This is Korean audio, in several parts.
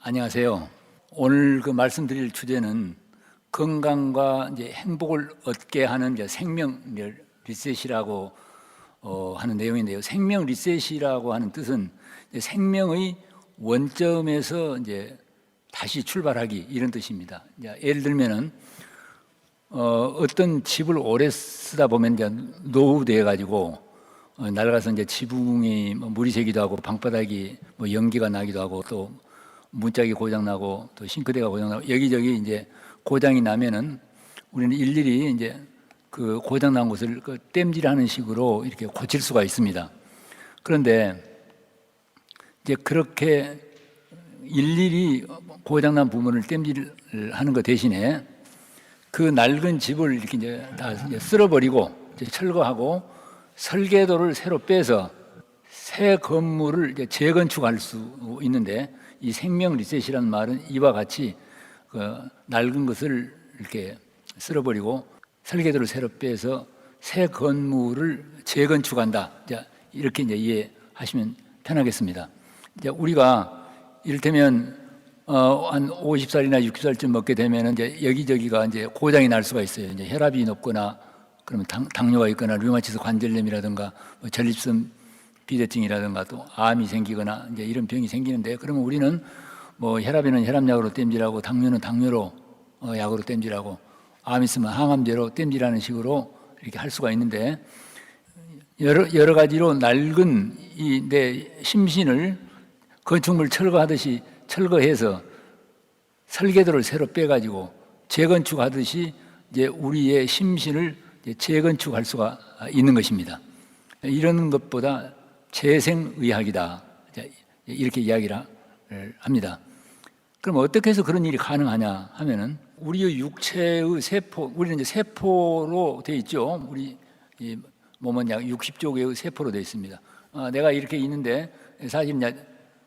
안녕하세요. 오늘 말씀드릴 주제는 건강과 이제 행복을 얻게 하는 이제 생명 리셋이라고 하는 내용인데요. 생명 리셋이라고 하는 뜻은 이제 생명의 원점에서 이제 다시 출발하기 이런 뜻입니다. 이제 예를 들면은 어떤 집을 오래 쓰다 보면 이제 노후돼 가지고 낡아서 이제 지붕이 물이 새기도 하고 방바닥이 연기가 나기도 하고 또 문짝이 고장 나고 또 싱크대가 고장 나고 여기저기 이제 고장이 나면은 우리는 일일이 이제 그 고장 난 곳을 땜질하는 식으로 이렇게 고칠 수가 있습니다. 그런데 이제 그렇게 일일이 고장 난 부분을 땜질하는 것 대신에 그 낡은 집을 이렇게 이제 다 이제 쓸어버리고 이제 철거하고 설계도를 새로 빼서 새 건물을 이제 재건축할 수 있는데, 이 생명 리셋이라는 말은 이와 같이 그 낡은 것을 이렇게 쓸어버리고 설계도를 새로 빼서 새 건물을 재건축한다. 이렇게 이제 이해하시면 편하겠습니다. 이제 우리가 이를테면 한 50살이나 60살쯤 먹게 되면 이제 여기저기가 이제 고장이 날 수가 있어요. 이제 혈압이 높거나 그러면 당뇨가 있거나 류마티스 관절염이라든가 전립선 비대증이라든가 또 암이 생기거나 이제 이런 병이 생기는데, 그러면 우리는 혈압에는 혈압약으로 땜질하고 당뇨는 당뇨로 약으로 땜질하고 암 있으면 항암제로 땜질하는 식으로 이렇게 할 수가 있는데, 여러 가지로 낡은 이 내 심신을 건축물 철거하듯이 철거해서 설계도를 새로 빼가지고 재건축하듯이 이제 우리의 심신을 재건축할 수가 있는 것입니다. 이런 것보다 재생의학이다, 이렇게 이야기를 합니다. 그럼 어떻게 해서 그런 일이 가능하냐 하면은, 우리의 육체의 세포, 우리는 이제 세포로 되어 있죠. 우리 이 몸은 약 60조 개의 세포로 되어 있습니다. 내가 이렇게 있는데 사실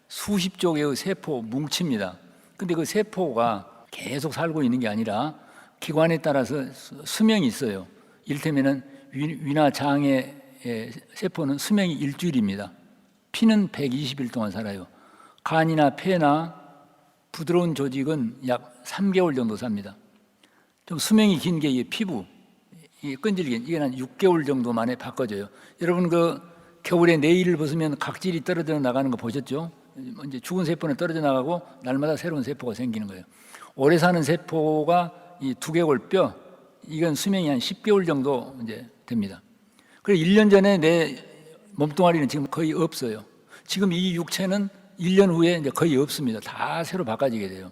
수십 조 개의 세포 뭉칩니다. 근데 그 세포가 계속 살고 있는 게 아니라 기관에 따라서 수명이 있어요. 이를테면은 위나 장의 세포는 수명이 일주일입니다. 피는 120일 동안 살아요. 간이나 폐나 부드러운 조직은 약 3개월 정도 삽니다. 좀 수명이 긴 게 피부, 끈질긴, 이게 한 6개월 정도 만에 바꿔져요. 여러분 겨울에 네일을 벗으면 각질이 떨어져 나가는 거 보셨죠? 이제 죽은 세포는 떨어져 나가고 날마다 새로운 세포가 생기는 거예요. 오래 사는 세포가 이 두개골 뼈, 이건 수명이 한 10개월 정도 이제 됩니다. 그래서 1년 전에 내 몸뚱아리는 지금 거의 없어요. 지금 이 육체는 1년 후에 이제 거의 없습니다. 다 새로 바꿔지게 돼요.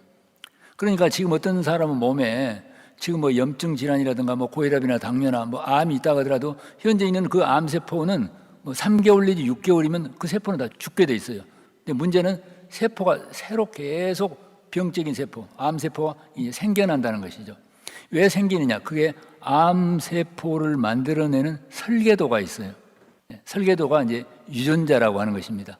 그러니까 지금 어떤 사람은 몸에 지금 염증 질환이라든가 고혈압이나 당뇨나 암이 있다고 하더라도 현재 있는 그 암세포는 3개월 내지 6개월이면 그 세포는 다 죽게 돼 있어요. 근데 문제는 세포가 새로 계속 병적인 세포, 암세포가 생겨난다는 것이죠. 왜 생기느냐? 그게 암세포를 만들어내는 설계도가 있어요. 설계도가 이제 유전자라고 하는 것입니다.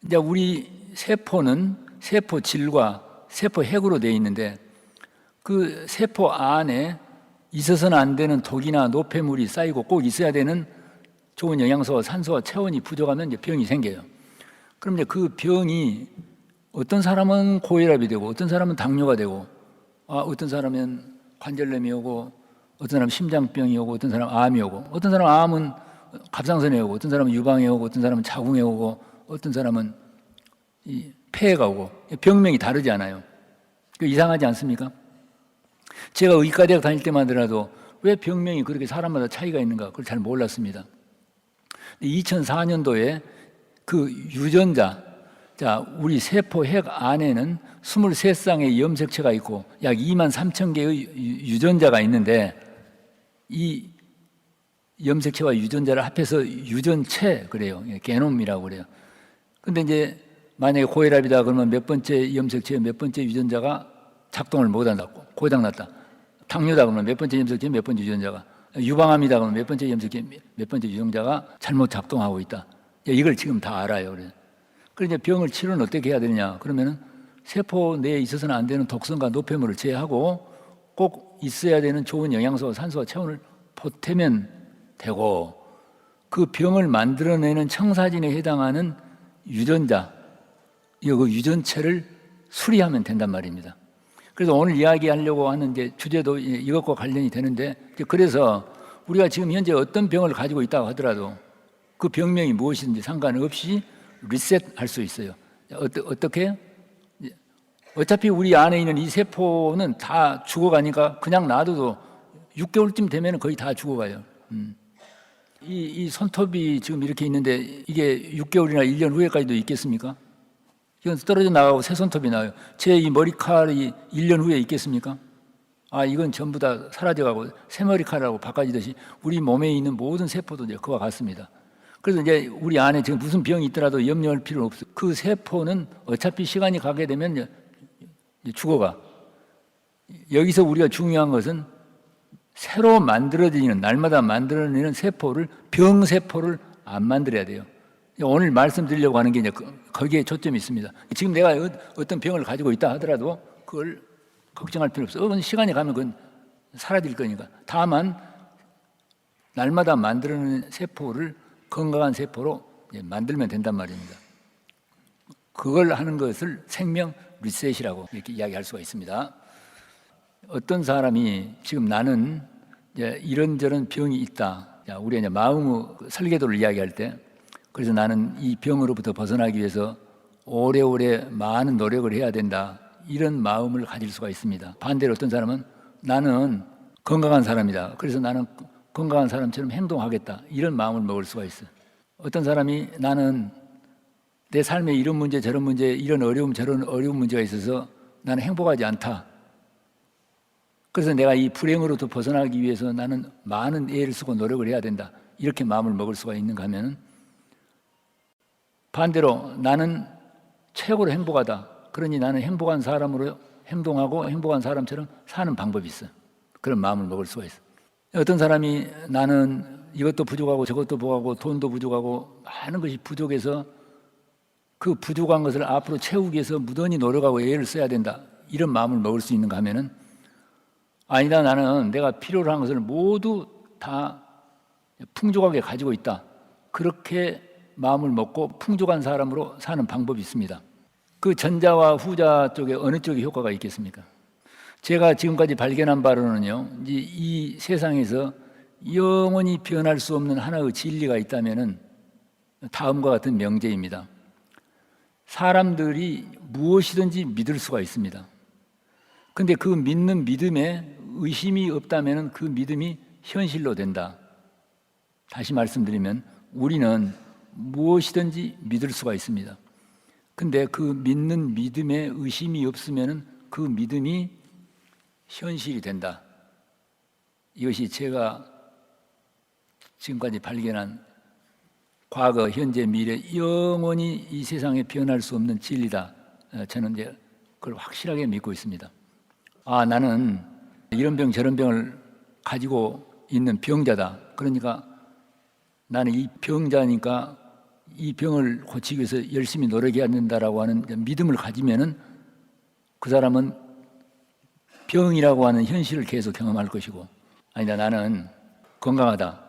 이제 우리 세포는 세포질과 세포핵으로 되어 있는데, 그 세포 안에 있어서는 안 되는 독이나 노폐물이 쌓이고 꼭 있어야 되는 좋은 영양소와 산소와 체온이 부족하면 이제 병이 생겨요. 그럼 이제 그 병이 어떤 사람은 고혈압이 되고 어떤 사람은 당뇨가 되고 어떤 사람은 관절염이 오고 어떤 사람은 심장병이 오고 어떤 사람은 암이 오고 어떤 사람은 암은 갑상선에 오고 어떤 사람은 유방에 오고 어떤 사람은 자궁에 오고 어떤 사람은 폐가 오고, 병명이 다르지 않아요. 이상하지 않습니까? 제가 의과대학 다닐 때만 하더라도 왜 병명이 그렇게 사람마다 차이가 있는가 그걸 잘 몰랐습니다. 2004년도에 그 유전자, 우리 세포 핵 안에는 23쌍의 염색체가 있고 약 2만 3천 개의 유전자가 있는데, 이 염색체와 유전자를 합해서 유전체 그래요. 게놈이라고 그래요. 근데 이제 만약에 고혈압이다 그러면 몇 번째 염색체, 몇 번째 유전자가 작동을 못한다, 고장났다. 당뇨다 그러면 몇 번째 염색체, 몇 번째 유전자가, 유방암이다 그러면 몇 번째 염색체, 몇 번째 유전자가 잘못 작동하고 있다. 이걸 지금 다 알아요. 그래서 병을 치료는 어떻게 해야 되느냐? 그러면은 세포 내에 있어서는 안 되는 독성과 노폐물을 제하고 꼭 있어야 되는 좋은 영양소와 산소와 체온을 보태면 되고, 그 병을 만들어내는 청사진에 해당하는 유전자, 그 유전체를 수리하면 된단 말입니다. 그래서 오늘 이야기하려고 하는 이제 주제도 이것과 관련이 되는데, 그래서 우리가 지금 현재 어떤 병을 가지고 있다고 하더라도 그 병명이 무엇이든지 상관없이 리셋할 수 있어요. 어떻게? 어차피 우리 안에 있는 이 세포는 다 죽어가니까 그냥 놔둬도 6개월쯤 되면 거의 다 죽어가요. 이 손톱이 지금 이렇게 있는데 이게 6개월이나 1년 후에까지도 있겠습니까? 이건 떨어져 나가고 새 손톱이 나와요. 제 이 머리칼이 1년 후에 있겠습니까? 이건 전부 다 사라져가고 새 머리칼하고 바꿔지듯이 우리 몸에 있는 모든 세포도 이제 그와 같습니다. 그래서 이제 우리 안에 지금 무슨 병이 있더라도 염려할 필요는 없어요. 그 세포는 어차피 시간이 가게 되면 이제 죽어가. 여기서 우리가 중요한 것은 새로 만들어지는, 날마다 만들어내는 세포를, 병세포를 안 만들어야 돼요. 오늘 말씀드리려고 하는 게 이제 거기에 초점이 있습니다. 지금 내가 어떤 병을 가지고 있다 하더라도 그걸 걱정할 필요 없어요. 시간이 가면 그건 사라질 거니까. 다만 날마다 만들어내는 세포를 건강한 세포로 만들면 된단 말입니다. 그걸 하는 것을 생명 리셋이라고 이렇게 이야기할 수가 있습니다. 어떤 사람이 지금 나는 이런저런 병이 있다. 우리가 이제 마음의 설계도를 이야기할 때, 그래서 나는 이 병으로부터 벗어나기 위해서 오래오래 많은 노력을 해야 된다. 이런 마음을 가질 수가 있습니다. 반대로 어떤 사람은 나는 건강한 사람이다. 그래서 나는 건강한 사람처럼 행동하겠다. 이런 마음을 먹을 수가 있어요. 어떤 사람이 나는 내 삶에 이런 문제 저런 문제, 이런 어려움 저런 어려운 문제가 있어서 나는 행복하지 않다. 그래서 내가 이 불행으로부터 벗어나기 위해서 나는 많은 애를 쓰고 노력을 해야 된다. 이렇게 마음을 먹을 수가 있는가 하면, 반대로 나는 최고로 행복하다. 그러니 나는 행복한 사람으로 행동하고 행복한 사람처럼 사는 방법이 있어요. 그런 마음을 먹을 수가 있어요. 어떤 사람이 나는 이것도 부족하고 저것도 부족하고 돈도 부족하고 많은 것이 부족해서 그 부족한 것을 앞으로 채우기 위해서 무던히 노력하고 애를 써야 된다. 이런 마음을 먹을 수 있는가 하면은, 아니다, 나는 내가 필요로 한 것을 모두 다 풍족하게 가지고 있다. 그렇게 마음을 먹고 풍족한 사람으로 사는 방법이 있습니다. 그 전자와 후자 쪽에 어느 쪽에 효과가 있겠습니까? 제가 지금까지 발견한 바로는요, 이 세상에서 영원히 변할 수 없는 하나의 진리가 있다면은 다음과 같은 명제입니다. 사람들이 무엇이든지 믿을 수가 있습니다. 근데 그 믿는 믿음에 의심이 없다면 그 믿음이 현실로 된다. 다시 말씀드리면 우리는 무엇이든지 믿을 수가 있습니다. 근데 그 믿는 믿음에 의심이 없으면 그 믿음이 현실이 된다. 이것이 제가 지금까지 발견한 과거, 현재, 미래 영원히 이 세상에 변할 수 없는 진리다. 저는 이제 그걸 확실하게 믿고 있습니다. 나는 이런 병 저런 병을 가지고 있는 병자다. 그러니까 나는 이 병자니까 이 병을 고치기 위해서 열심히 노력해야 된다라고 하는 믿음을 가지면은 그 사람은 병이라고 하는 현실을 계속 경험할 것이고, 아니다, 나는 건강하다.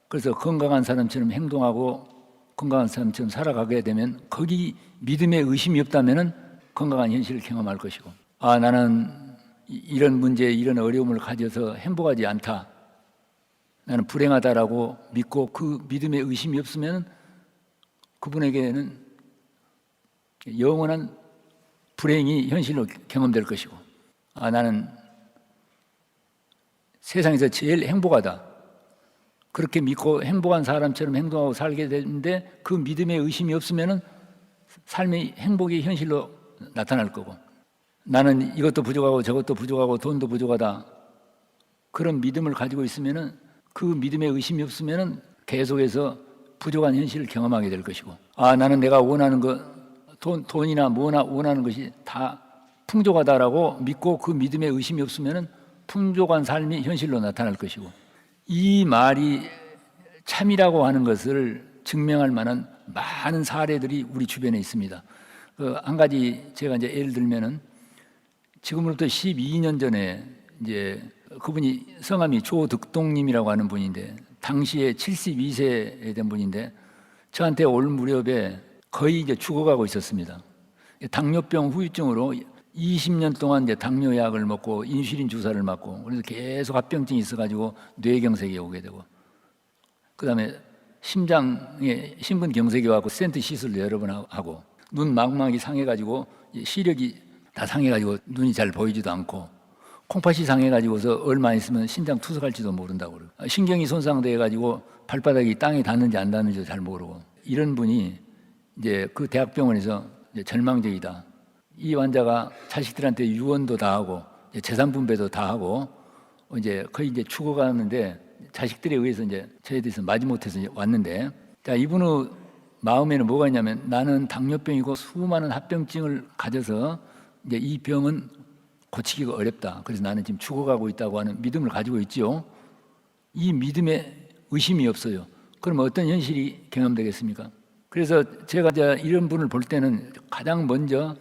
그래서 건강한 사람처럼 행동하고 건강한 사람처럼 살아가게 되면 거기 믿음에 의심이 없다면은 건강한 현실을 경험할 것이고, 나는 이런 문제, 이런 어려움을 가져서 행복하지 않다. 나는 불행하다라고 믿고 그 믿음에 의심이 없으면 그분에게는 영원한 불행이 현실로 경험될 것이고, 나는 세상에서 제일 행복하다. 그렇게 믿고 행복한 사람처럼 행동하고 살게 되는데 그 믿음에 의심이 없으면 삶의 행복이 현실로 나타날 거고, 나는 이것도 부족하고 저것도 부족하고 돈도 부족하다. 그런 믿음을 가지고 있으면 그 믿음에 의심이 없으면 계속해서 부족한 현실을 경험하게 될 것이고, 나는 내가 원하는 것, 돈이나 뭐나 원하는 것이 다 풍족하다라고 믿고 그 믿음에 의심이 없으면 풍족한 삶이 현실로 나타날 것이고, 이 말이 참이라고 하는 것을 증명할 만한 많은 사례들이 우리 주변에 있습니다. 한 가지 제가 이제 예를 들면은 지금으로부터 12년 전에 이제 그분이 성함이 조득동님이라고 하는 분인데 당시에 72세에 된 분인데 저한테 올 무렵에 거의 이제 죽어가고 있었습니다. 당뇨병 후유증으로 20년 동안 이제 당뇨약을 먹고 인슐린 주사를 맞고 그래서 계속 합병증이 있어가지고 뇌경색이 오게 되고 그다음에 심장에 심근경색이 와서 스텐트 시술을 여러 번 하고 눈 망막이 상해가지고 시력이 다 상해가지고 눈이 잘 보이지도 않고 콩팥이 상해가지고서 얼마 있으면 신장 투석할지도 모른다고 그러고 신경이 손상돼가지고 발바닥이 땅에 닿는지 안 닿는지도 잘 모르고 이런 분이 이제 그 대학병원에서 이제 절망적이다. 이 환자가 자식들한테 유언도 다 하고 재산 분배도 다 하고 이제 거의 이제 죽어가는데 자식들에 의해서 이제 저에 대해서 마지못해서 왔는데 자 이분의 마음에는 뭐가 있냐면 나는 당뇨병이고 수많은 합병증을 가져서 이제 이 병은 고치기가 어렵다. 그래서 나는 지금 죽어가고 있다고 하는 믿음을 가지고 있지요. 이 믿음에 의심이 없어요. 그럼 어떤 현실이 경험되겠습니까? 그래서 제가 이제 이런 분을 볼 때는 가장 먼저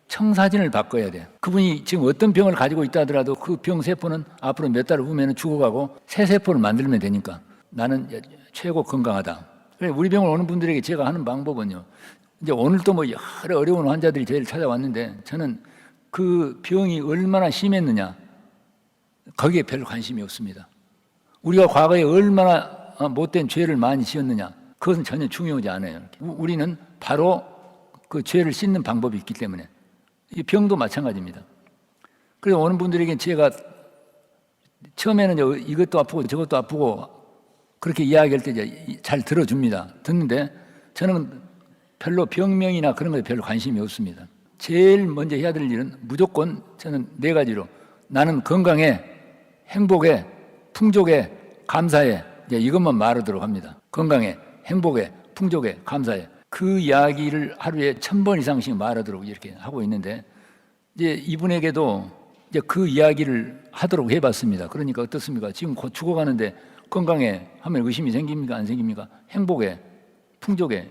청사진을 바꿔야 돼요. 그분이 지금 어떤 병을 가지고 있다 하더라도 그 병 세포는 앞으로 몇 달 후면 죽어가고 새 세포를 만들면 되니까 나는 최고 건강하다. 그래서 우리 병원 오는 분들에게 제가 하는 방법은요. 이제 오늘도 뭐 여러 어려운 환자들이 저를 찾아왔는데 저는 그 병이 얼마나 심했느냐 거기에 별로 관심이 없습니다. 우리가 과거에 얼마나 못된 죄를 많이 지었느냐 그것은 전혀 중요하지 않아요. 우리는 바로 그 죄를 씻는 방법이 있기 때문에 이 병도 마찬가지입니다. 그래서 오는 분들에게 제가 처음에는 이것도 아프고 저것도 아프고 그렇게 이야기할 때 잘 들어줍니다. 듣는데 저는 별로 병명이나 그런 것에 별로 관심이 없습니다. 제일 먼저 해야 될 일은 무조건 저는 4가지로 나는 건강해, 행복해, 풍족해, 감사해 이것만 말하도록 합니다. 건강해, 행복해, 풍족해, 감사해 그 이야기를 하루에 1000번 이상씩 말하도록 이렇게 하고 있는데 이제 이분에게도 이제 그 이야기를 하도록 해봤습니다. 그러니까 어떻습니까? 지금 곧 죽어가는데 건강해 하면 의심이 생깁니까? 안 생깁니까? 행복해, 풍족해.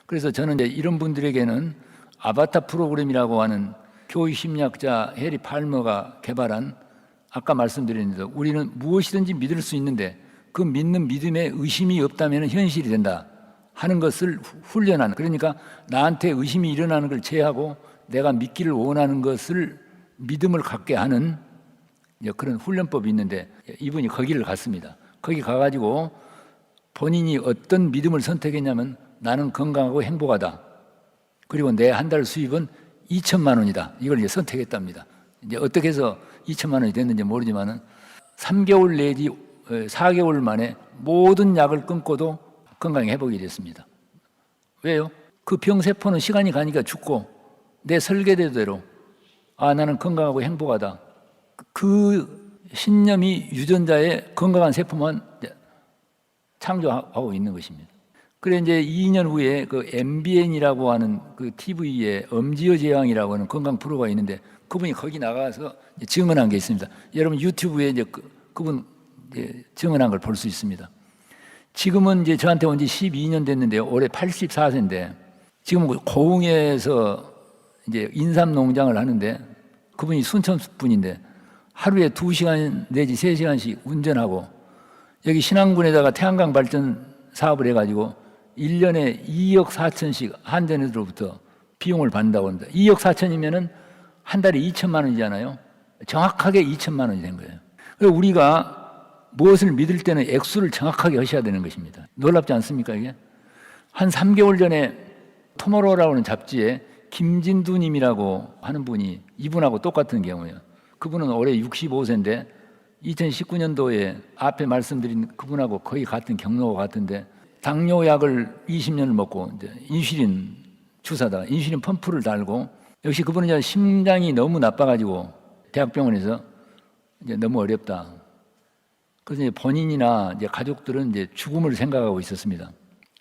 그래서 저는 이제 이런 분들에게는 아바타 프로그램이라고 하는 교육 심리학자 해리 팔머가 개발한 아까 말씀드렸는데 우리는 무엇이든지 믿을 수 있는데 그 믿는 믿음에 의심이 없다면 현실이 된다 하는 것을 훈련하는 그러니까 나한테 의심이 일어나는 걸 제하고 내가 믿기를 원하는 것을 믿음을 갖게 하는 그런 훈련법이 있는데 이분이 거기를 갔습니다. 거기 가가지고 본인이 어떤 믿음을 선택했냐면 나는 건강하고 행복하다. 그리고 내 한 달 수입은 2천만 원이다. 이걸 이제 선택했답니다. 이제 어떻게 해서 2천만 원이 됐는지 모르지만은 3개월 내지 4개월 만에 모든 약을 끊고도 건강이 회복이 됐습니다. 왜요? 그 병세포는 시간이 가니까 죽고 내 설계대로 나는 건강하고 행복하다. 그 신념이 유전자의 건강한 세포만 창조하고 있는 것입니다. 그래 이제 2년 후에 그 MBN이라고 하는 그 TV에 엄지어 제왕이라고 하는 건강 프로가 있는데 그분이 거기 나가서 증언한 게 있습니다. 여러분 유튜브에 이제 그분 증언한 걸 볼 수 있습니다. 지금은 이제 저한테 온 지 12년 됐는데요. 올해 84세인데 지금 고흥에서 이제 인삼 농장을 하는데 그분이 순천 분인데 하루에 2시간 내지 3시간씩 운전하고 여기 신안군에다가 태양광 발전 사업을 해가지고 1년에 2억 4천씩 한전에서부터 비용을 받는다고 합니다. 2억 4천이면은 한 달에 2천만 원이잖아요. 정확하게 2천만 원이 된 거예요. 그래서 우리가 무엇을 믿을 때는 액수를 정확하게 하셔야 되는 것입니다. 놀랍지 않습니까 이게? 한 3개월 전에 토모로우라고 하는 잡지에 김진두 님이라고 하는 분이 이분하고 똑같은 경우예요. 그분은 올해 65세인데 2019년도에 앞에 말씀드린 그분하고 거의 같은 경로가 같은데 당뇨약을 20년을 먹고 이제 인슐린 주사다 인슐린 펌프를 달고 역시 그분은 이제 심장이 너무 나빠가지고 대학병원에서 이제 너무 어렵다. 그래서 이제 본인이나 이제 가족들은 이제 죽음을 생각하고 있었습니다.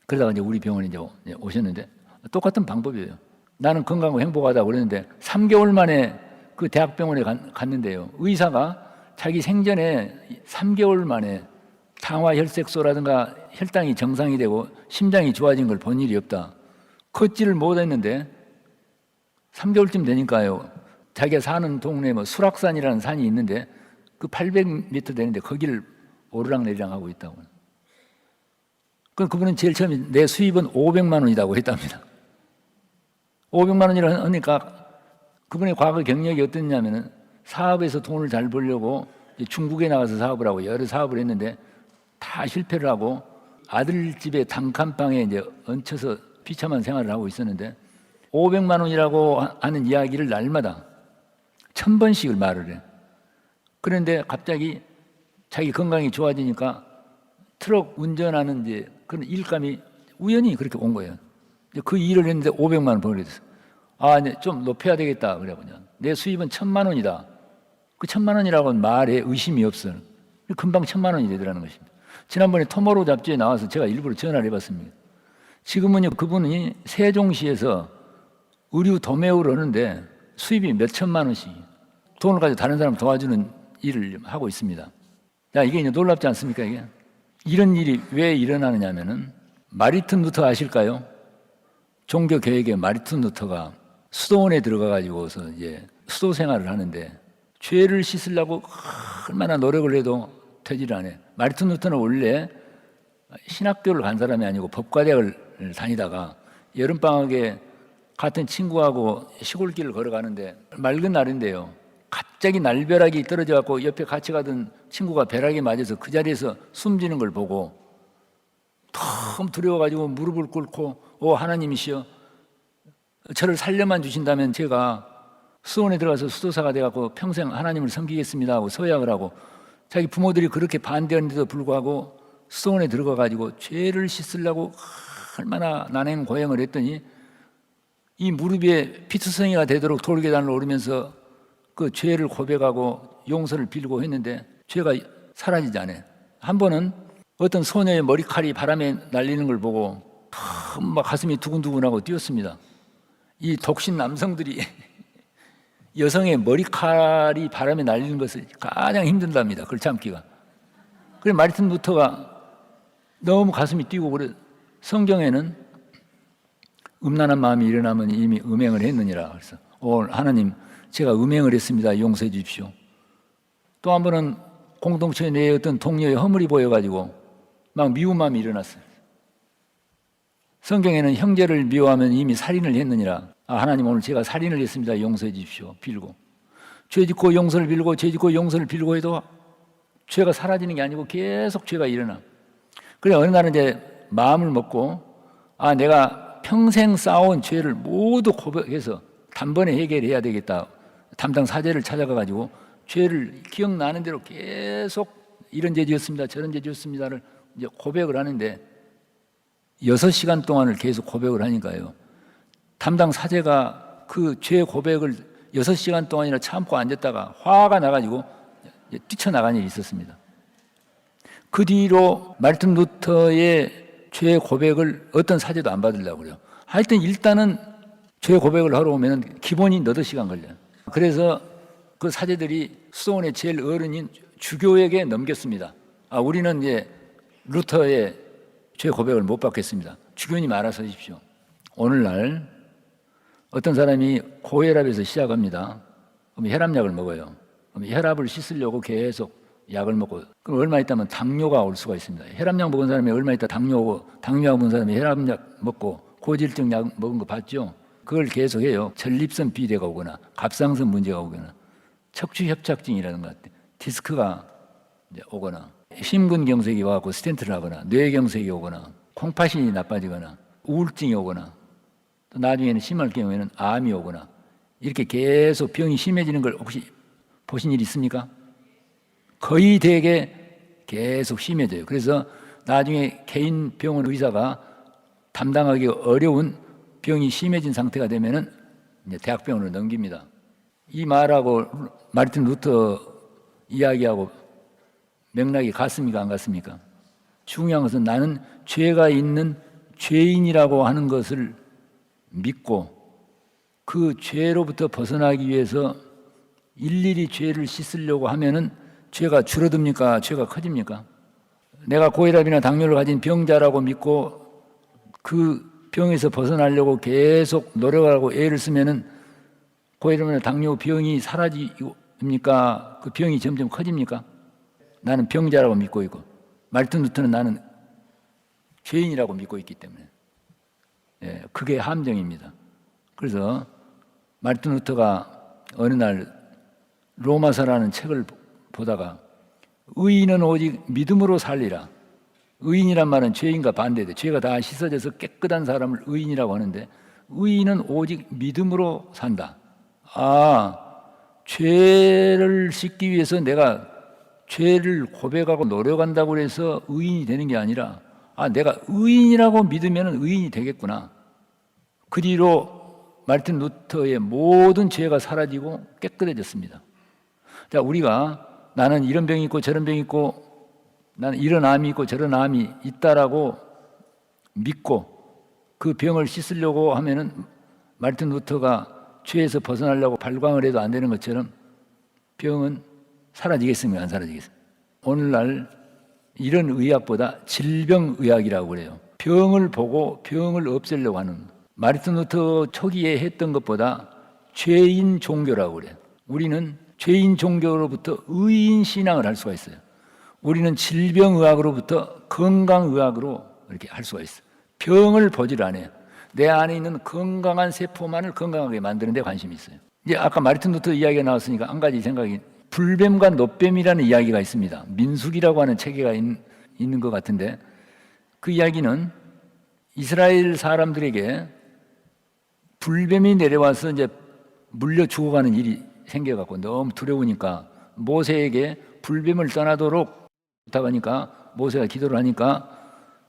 그러다가 이제 우리 병원에 이제 오셨는데 똑같은 방법이에요. 나는 건강하고 행복하다고 그랬는데 3개월 만에 그 대학병원에 갔는데요. 의사가 자기 생전에 3개월 만에 당화혈색소라든가 혈당이 정상이 되고 심장이 좋아진 걸 본 일이 없다. 걷지를 못했는데 3개월쯤 되니까요. 자기가 사는 동네에 뭐 수락산이라는 산이 있는데 그 800m 되는데 거기를 오르락내리락 하고 있다고. 그분은 제일 처음에 내 수입은 500만 원이라고 했답니다. 500만 원이라 하니까 그분의 과거 경력이 어땠냐면은 사업에서 돈을 잘 벌려고 중국에 나가서 사업을 하고 여러 사업을 했는데 다 실패를 하고 아들 집에 단칸방에 이제 얹혀서 비참한 생활을 하고 있었는데 500만 원이라고 하는 이야기를 날마다 1000번씩을 말을 해. 그런데 갑자기 자기 건강이 좋아지니까 트럭 운전하는 이제 그런 일감이 우연히 그렇게 온 거예요. 그 일을 했는데 500만 원 벌게 됐어. 아, 이제 좀 높여야 되겠다. 그래 보냐. 내 수입은 1000만 원이다. 그 1000만 원이라고는 말에 의심이 없어요. 금방 1000만 원이 되더라는 것입니다. 지난번에 토모로우 잡지에 나와서 제가 일부러 전화를 해봤습니다. 지금은요, 그분이 세종시에서 의류 도매업을 하는데 수입이 몇 천만 원씩 돈을 가지고 다른 사람 도와주는 일을 하고 있습니다. 야, 이게 이제 놀랍지 않습니까, 이게? 이런 일이 왜 일어나느냐 하면은 마르틴 루터 아실까요? 종교개혁의 마르틴 루터가 수도원에 들어가가지고서 이제 수도 생활을 하는데 죄를 씻으려고 얼마나 노력을 해도 되질 않아요. 마르틴 루터는 원래 신학교를 간 사람이 아니고 법과대학을 다니다가 여름방학에 같은 친구하고 시골길을 걸어가는데 맑은 날인데요. 갑자기 날벼락이 떨어져갖고 옆에 같이 가던 친구가 벼락에 맞아서 그 자리에서 숨지는 걸 보고 너무 두려워가지고 무릎을 꿇고 오 하나님이시여 저를 살려만 주신다면 제가 수원에 들어가서 수도사가 돼갖고 평생 하나님을 섬기겠습니다 하고 서약을 하고 자기 부모들이 그렇게 반대하는데도 불구하고 수원에 들어가가지고 죄를 씻으려고 얼마나 난행 고행을 했더니 이 무릎에 피투성이가 되도록 돌계단을 오르면서 그 죄를 고백하고 용서를 빌고 했는데 죄가 사라지지 않아요. 한 번은 어떤 소녀의 머리칼이 바람에 날리는 걸 보고 막 가슴이 두근두근하고 뛰었습니다. 이 독신 남성들이 여성의 머리칼이 바람에 날리는 것을 가장 힘든답니다. 그걸 참기가. 그래서 마르틴 루터가 너무 가슴이 뛰고 그래. 성경에는 음란한 마음이 일어나면 이미 음행을 했느니라. 그래서 하나님 제가 음행을 했습니다. 용서해 주십시오. 또 한 번은 공동체 내에 어떤 동료의 허물이 보여가지고 막 미운 마음이 일어났어요. 성경에는 형제를 미워하면 이미 살인을 했느니라. 하나님 오늘 제가 살인을 했습니다. 용서해 주십시오. 빌고 죄 짓고 용서를 빌고 죄 짓고 용서를 빌고 해도 죄가 사라지는 게 아니고 계속 죄가 일어나. 그래 어느 날은 이제 마음을 먹고 내가 평생 쌓아온 죄를 모두 고백해서 단번에 해결해야 되겠다. 담당 사제를 찾아가 가지고 죄를 기억나는 대로 계속 이런 죄 지었습니다. 저런 죄 지었습니다를 이제 고백을 하는데 6시간 동안을 계속 고백을 하니까요. 담당 사제가 그 죄 고백을 6시간 동안이나 참고 앉았다가 화가 나가지고 뛰쳐나간 일이 있었습니다. 그 뒤로 마르틴 루터의 죄 고백을 어떤 사제도 안 받으려고 그래요. 하여튼 일단은 죄 고백을 하러 오면 기본이 너댓 시간 걸려요. 그래서 그 사제들이 수도원의 제일 어른인 주교에게 넘겼습니다. 우리는 이제 루터의 죄 고백을 못 받겠습니다. 주교님 알아서 하십시오. 오늘날 어떤 사람이 고혈압에서 시작합니다. 그럼 혈압약을 먹어요. 그럼 혈압을 씻으려고 계속 약을 먹고 그럼 얼마 있다면 당뇨가 올 수가 있습니다. 혈압약 먹은 사람이 얼마 있다 당뇨 오고 당뇨약 먹은 사람이 혈압약 먹고 고지혈증 약 먹은 거 봤죠? 그걸 계속해요. 전립선 비대가 오거나 갑상선 문제가 오거나 척추 협착증이라는 것, 디스크가 오거나 심근경색이 와서 스텐트를 하거나 뇌경색이 오거나 콩팥이 나빠지거나 우울증이 오거나 또 나중에는 심할 경우에는 암이 오거나 이렇게 계속 병이 심해지는 걸 혹시 보신 일 있습니까? 거의 대개 계속 심해져요. 그래서 나중에 개인 병원 의사가 담당하기 어려운 병이 심해진 상태가 되면은 이제 대학병원으로 넘깁니다. 이 말하고 마르틴 루터 이야기하고 맥락이 같습니까? 안 같습니까? 중요한 것은 나는 죄가 있는 죄인이라고 하는 것을 믿고 그 죄로부터 벗어나기 위해서 일일이 죄를 씻으려고 하면은 죄가 줄어듭니까? 죄가 커집니까? 내가 고혈압이나 당뇨를 가진 병자라고 믿고 그 병에서 벗어나려고 계속 노력하고 애를 쓰면은 고혈압이나 당뇨 병이 사라집니까? 그 병이 점점 커집니까? 나는 병자라고 믿고 있고 마르틴 루터는 나는 죄인이라고 믿고 있기 때문에 그게 함정입니다. 그래서 마르틴 루터가 어느 날 로마서라는 책을 보다가 의인은 오직 믿음으로 살리라. 의인이란 말은 죄인과 반대돼. 죄가 다 씻어져서 깨끗한 사람을 의인이라고 하는데 의인은 오직 믿음으로 산다. 죄를 씻기 위해서 내가 죄를 고백하고 노력한다고 해서 의인이 되는 게 아니라 내가 의인이라고 믿으면 의인이 되겠구나. 그 뒤로 마르틴 루터의 모든 죄가 사라지고 깨끗해졌습니다. 자, 우리가 나는 이런 병이 있고 저런 병이 있고 나는 이런 암이 있고 저런 암이 있다라고 믿고 그 병을 씻으려고 하면은 마르틴 루터가 죄에서 벗어나려고 발광을 해도 안 되는 것처럼 병은 사라지겠습니까? 안 사라지겠습니까? 오늘날 이런 의학보다 질병의학이라고 그래요. 병을 보고 병을 없애려고 하는, 마르틴 루터 초기에 했던 것보다 죄인 종교라고 그래요. 우리는 죄인 종교로부터 의인 신앙을 할 수가 있어요. 우리는 질병의학으로부터 건강의학으로 이렇게 할 수가 있어요. 병을 보질 않아요. 내 안에 있는 건강한 세포만을 건강하게 만드는 데 관심이 있어요. 이제 아까 마르틴 루터 이야기가 나왔으니까 한 가지 생각이, 불뱀과 노뱀이라는 이야기가 있습니다. 민숙이라고 하는 체계가 있는 것 같은데, 그 이야기는 이스라엘 사람들에게 불뱀이 내려와서 이제 물려 죽어가는 일이 생겨갖고 너무 두려우니까 모세에게 불뱀을 떠나도록 부탁하니까 모세가 기도를 하니까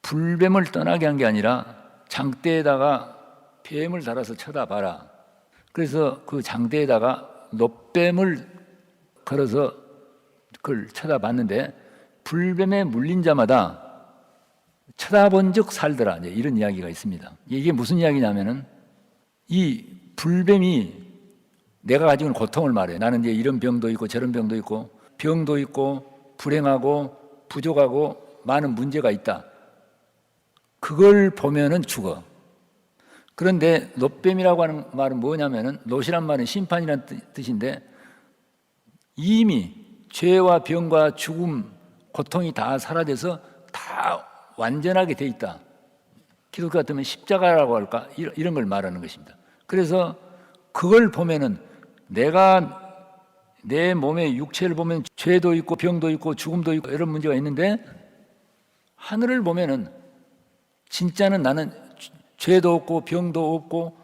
불뱀을 떠나게 한 게 아니라 장대에다가 뱀을 달아서 쳐다봐라. 그래서 그 장대에다가 노뱀을 걸어서 그걸 쳐다봤는데 불뱀에 물린 자마다 쳐다본 즉 살더라. 이런 이야기가 있습니다. 이게 무슨 이야기냐면은 이 불뱀이 내가 가지고 있는 고통을 말해. 나는 이제 이런 병도 있고 저런 병도 있고 병도 있고 불행하고 부족하고 많은 문제가 있다. 그걸 보면은 죽어. 그런데 노뱀이라고 하는 말은 뭐냐면은, 노시란 말은 심판이라는 뜻인데 이미 죄와 병과 죽음, 고통이 다 사라져서 다 완전하게 돼 있다. 기독교 같으면 십자가라고 할까? 이런 걸 말하는 것입니다. 그래서 그걸 보면은 내가 내 몸의 육체를 보면 죄도 있고 병도 있고 죽음도 있고 이런 문제가 있는데, 하늘을 보면은 진짜는 나는 죄도 없고 병도 없고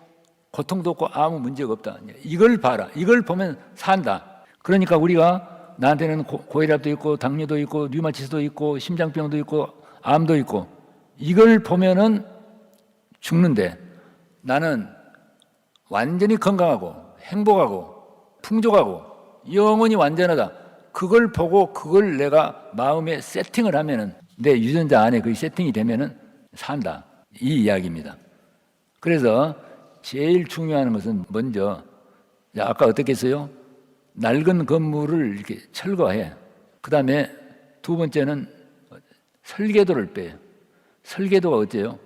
고통도 없고 아무 문제가 없다. 이걸 봐라. 이걸 보면 산다. 그러니까 우리가 나한테는 고혈압도 있고 당뇨도 있고 류마티스도 있고 심장병도 있고 암도 있고 이걸 보면은 죽는데, 나는 완전히 건강하고 행복하고 풍족하고 영원히 완전하다. 그걸 보고 그걸 내가 마음에 세팅을 하면은, 내 유전자 안에 그 세팅이 되면은 산다. 이 이야기입니다. 그래서 제일 중요한 것은 먼저, 아까 어떻게 했어요? 낡은 건물을 이렇게 철거해. 그 다음에 두 번째는 설계도를 빼요. 설계도가 어때요?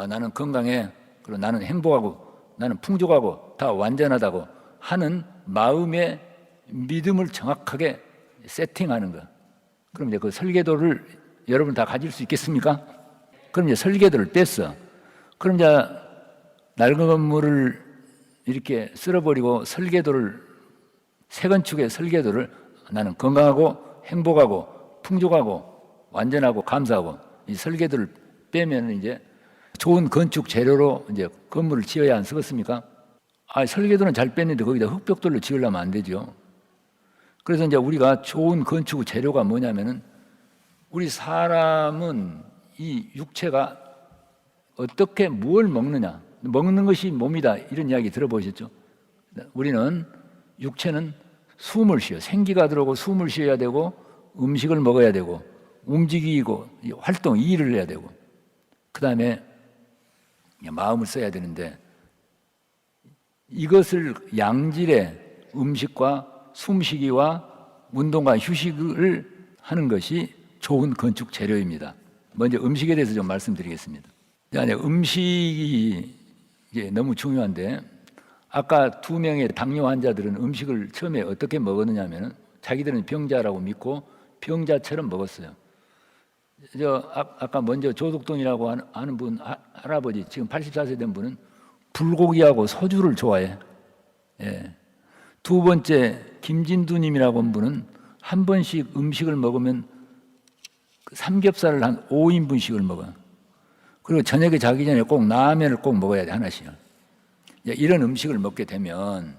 나는 건강해. 그리고 나는 행복하고 나는 풍족하고 다 완전하다고 하는 마음의 믿음을 정확하게 세팅하는 거. 그럼 이제 그 설계도를 여러분 다 가질 수 있겠습니까? 그럼 이제 설계도를 뺐어. 그럼 이제 낡은 건물을 이렇게 쓸어버리고 설계도를, 새 건축의 설계도를, 나는 건강하고 행복하고 풍족하고 완전하고 감사하고, 이 설계도를 빼면 이제 좋은 건축 재료로 이제 건물을 지어야 안 쓰겠습니까? 설계도는 잘 뺐는데 거기다 흙벽돌로 지으려면 안 되죠. 그래서 이제 우리가 좋은 건축 재료가 뭐냐면은, 우리 사람은 이 육체가 어떻게 뭘 먹느냐, 먹는 것이 몸이다, 이런 이야기 들어보셨죠? 우리는 육체는 숨을 쉬어, 생기가 들어오고 숨을 쉬어야 되고 음식을 먹어야 되고 움직이고 활동, 일을 해야 되고 그 다음에 마음을 써야 되는데, 이것을 양질의 음식과 숨쉬기와 운동과 휴식을 하는 것이 좋은 건축 재료입니다. 먼저 음식에 대해서 좀 말씀드리겠습니다. 음식이 이제 너무 중요한데, 아까 두 명의 당뇨 환자들은 음식을 처음에 어떻게 먹었느냐면은 자기들은 병자라고 믿고 병자처럼 먹었어요. 아까 먼저 조덕동이라고 하는 분, 할아버지, 지금 84세 된 분은 불고기하고 소주를 좋아해. 예. 두 번째, 김진두님이라고 한 분은 한 번씩 음식을 먹으면 삼겹살을 한 5인분씩을 먹어요. 그리고 저녁에 자기 전에 꼭 라면을 꼭 먹어야 돼, 하나씩. 이런 음식을 먹게 되면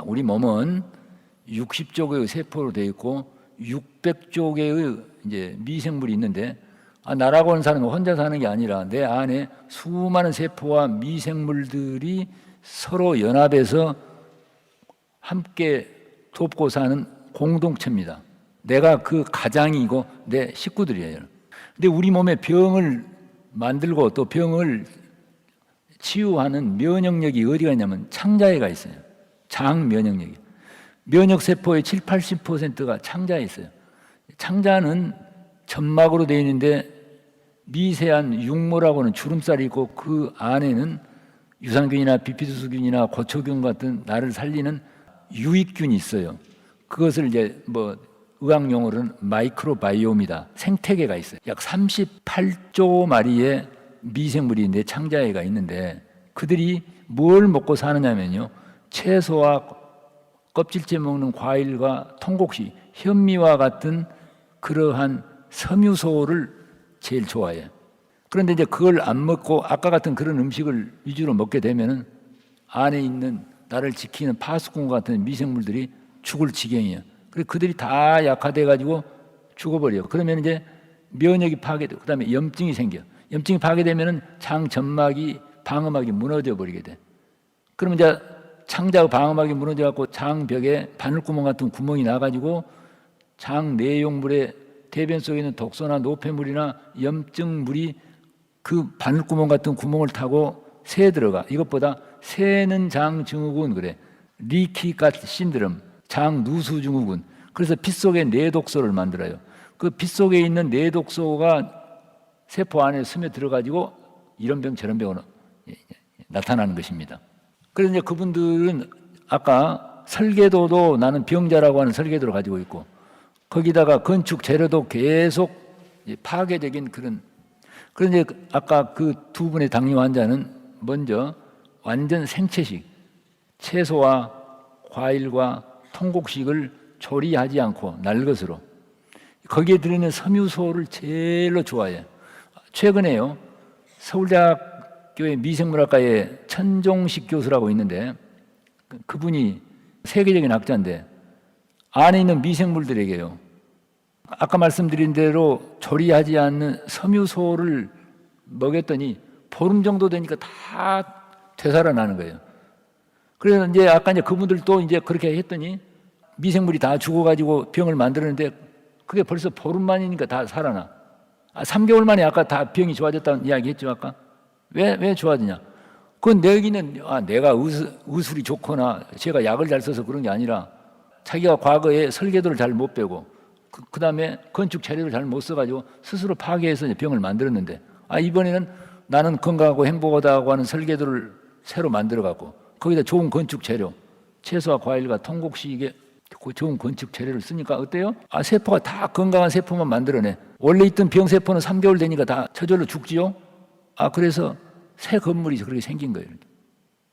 우리 몸은 60조 개의 세포로 되어 있고 600조 개의 이제 미생물이 있는데 나라고 하는 사람은 혼자 사는 게 아니라 내 안에 수많은 세포와 미생물들이 서로 연합해서 함께 돕고 사는 공동체입니다. 내가 그 가장이고 내 식구들이에요. 근데 우리 몸에 병을 만들고 또 병을 치유하는 면역력이 어디가 있냐면 창자에가 있어요. 장 면역력이. 면역 세포의 7, 80%가 창자에 있어요. 창자는 점막으로 되어 있는데 미세한 육모라고 하는 주름살이 있고 그 안에는 유산균이나 비피두스균이나 고초균 같은 나를 살리는 유익균이 있어요. 그것을 이제 의학 용어로는 마이크로바이옴이다. 생태계가 있어요. 약 38조 마리의 미생물이 내 창자에가 있는데 그들이 뭘 먹고 사느냐면요. 채소와 껍질째 먹는 과일과 통곡시, 현미와 같은 그러한 섬유소를 제일 좋아해요. 그런데 이제 그걸 안 먹고 아까 같은 그런 음식을 위주로 먹게 되면은 안에 있는 나를 지키는 파수꾼 같은 미생물들이 죽을 지경이에요. 그래서 그들이 다 약화돼 가지고 죽어버려요. 그러면 이제 면역이 파괴되고 그다음에 염증이 생겨. 염증이 파괴되면은 장 점막이 방어막이 무너져 버리게 돼. 그러면 이제 창자의 방어막이 무너져 갖고 장벽에 바늘구멍 같은 구멍이 나 가지고 장 내용물에 대변 속에 있는 독소나 노폐물이나 염증물이 그 바늘구멍 같은 구멍을 타고 새 들어가. 이것보다 새는 장 증후군 그래. 리키갓 신드롬, 장 누수 증후군. 그래서 피 속에 내독소를 만들어요. 그 피 속에 있는 내독소가 세포 안에 스며들어 가지고 이런 병 저런 병으로 나타나는 것입니다. 그래서 이제 그분들은 아까 설계도도 나는 병자라고 하는 설계도를 가지고 있고 거기다가 건축 재료도 계속 파괴적인 그런. 그런데 아까 그 두 분의 당뇨 환자는 먼저 완전 생채식, 채소와 과일과 통곡식을 조리하지 않고 날 것으로 거기에 들어있는 섬유소를 제일로 좋아해요. 최근에요 서울대학교의 미생물학과에 천종식 교수라고 있는데 그분이 세계적인 학자인데 안에 있는 미생물들에게요 아까 말씀드린 대로 조리하지 않는 섬유소를 먹였더니 보름 정도 되니까 다 되살아나는 거예요. 그래서 이제 아까 이제 그분들도 이제 그렇게 했더니 미생물이 다 죽어가지고 병을 만들었는데 그게 벌써 보름 만이니까 다 살아나. 3개월 만에 아까 다 병이 좋아졌다는 이야기 했죠, 아까. 왜 좋아지냐? 그건 내기는 내가 의술이 좋거나 제가 약을 잘 써서 그런 게 아니라 자기가 과거에 설계도를 잘 못 배우고 그 다음에 건축 재료를 잘 못 써가지고 스스로 파괴해서 병을 만들었는데 이번에는 나는 건강하고 행복하다고 하는 설계도를 새로 만들어갖고 거기다 좋은 건축 재료, 채소와 과일과 통곡식에 좋은 건축 재료를 쓰니까 어때요? 세포가 다 건강한 세포만 만들어내. 원래 있던 병세포는 3개월 되니까 다 저절로 죽지요? 그래서 새 건물이 그렇게 생긴 거예요.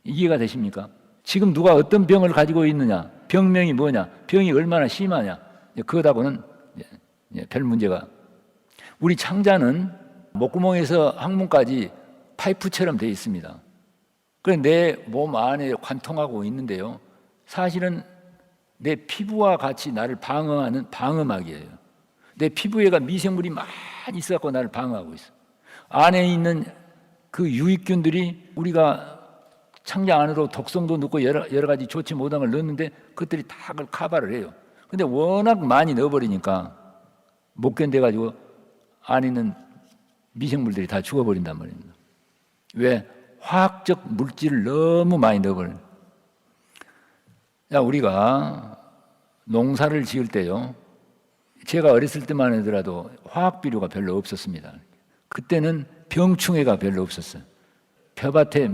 이해가 되십니까? 지금 누가 어떤 병을 가지고 있느냐, 병명이 뭐냐, 병이 얼마나 심하냐, 그거하고는 별 문제가. 우리 창자는 목구멍에서 항문까지 파이프처럼 되어 있습니다. 그래 내 몸 안에 관통하고 있는데요. 사실은 내 피부와 같이 나를 방어하는 방어막이에요. 내 피부에가 미생물이 많이 있어갖고 나를 방어하고 있어. 안에 있는 그 유익균들이 우리가 창자 안으로 독성도 넣고 여러 가지 좋지 못한 걸 넣는데 그것들이 다 그걸 커버를 해요. 근데 워낙 많이 넣어버리니까 못 견뎌가지고 안에 있는 미생물들이 다 죽어버린단 말입니다. 왜? 화학적 물질을 너무 많이 넣어버려요. 우리가 농사를 지을 때요. 제가 어렸을 때만 하더라도 화학 비료가 별로 없었습니다. 그때는 병충해가 별로 없었어요. 벼밭에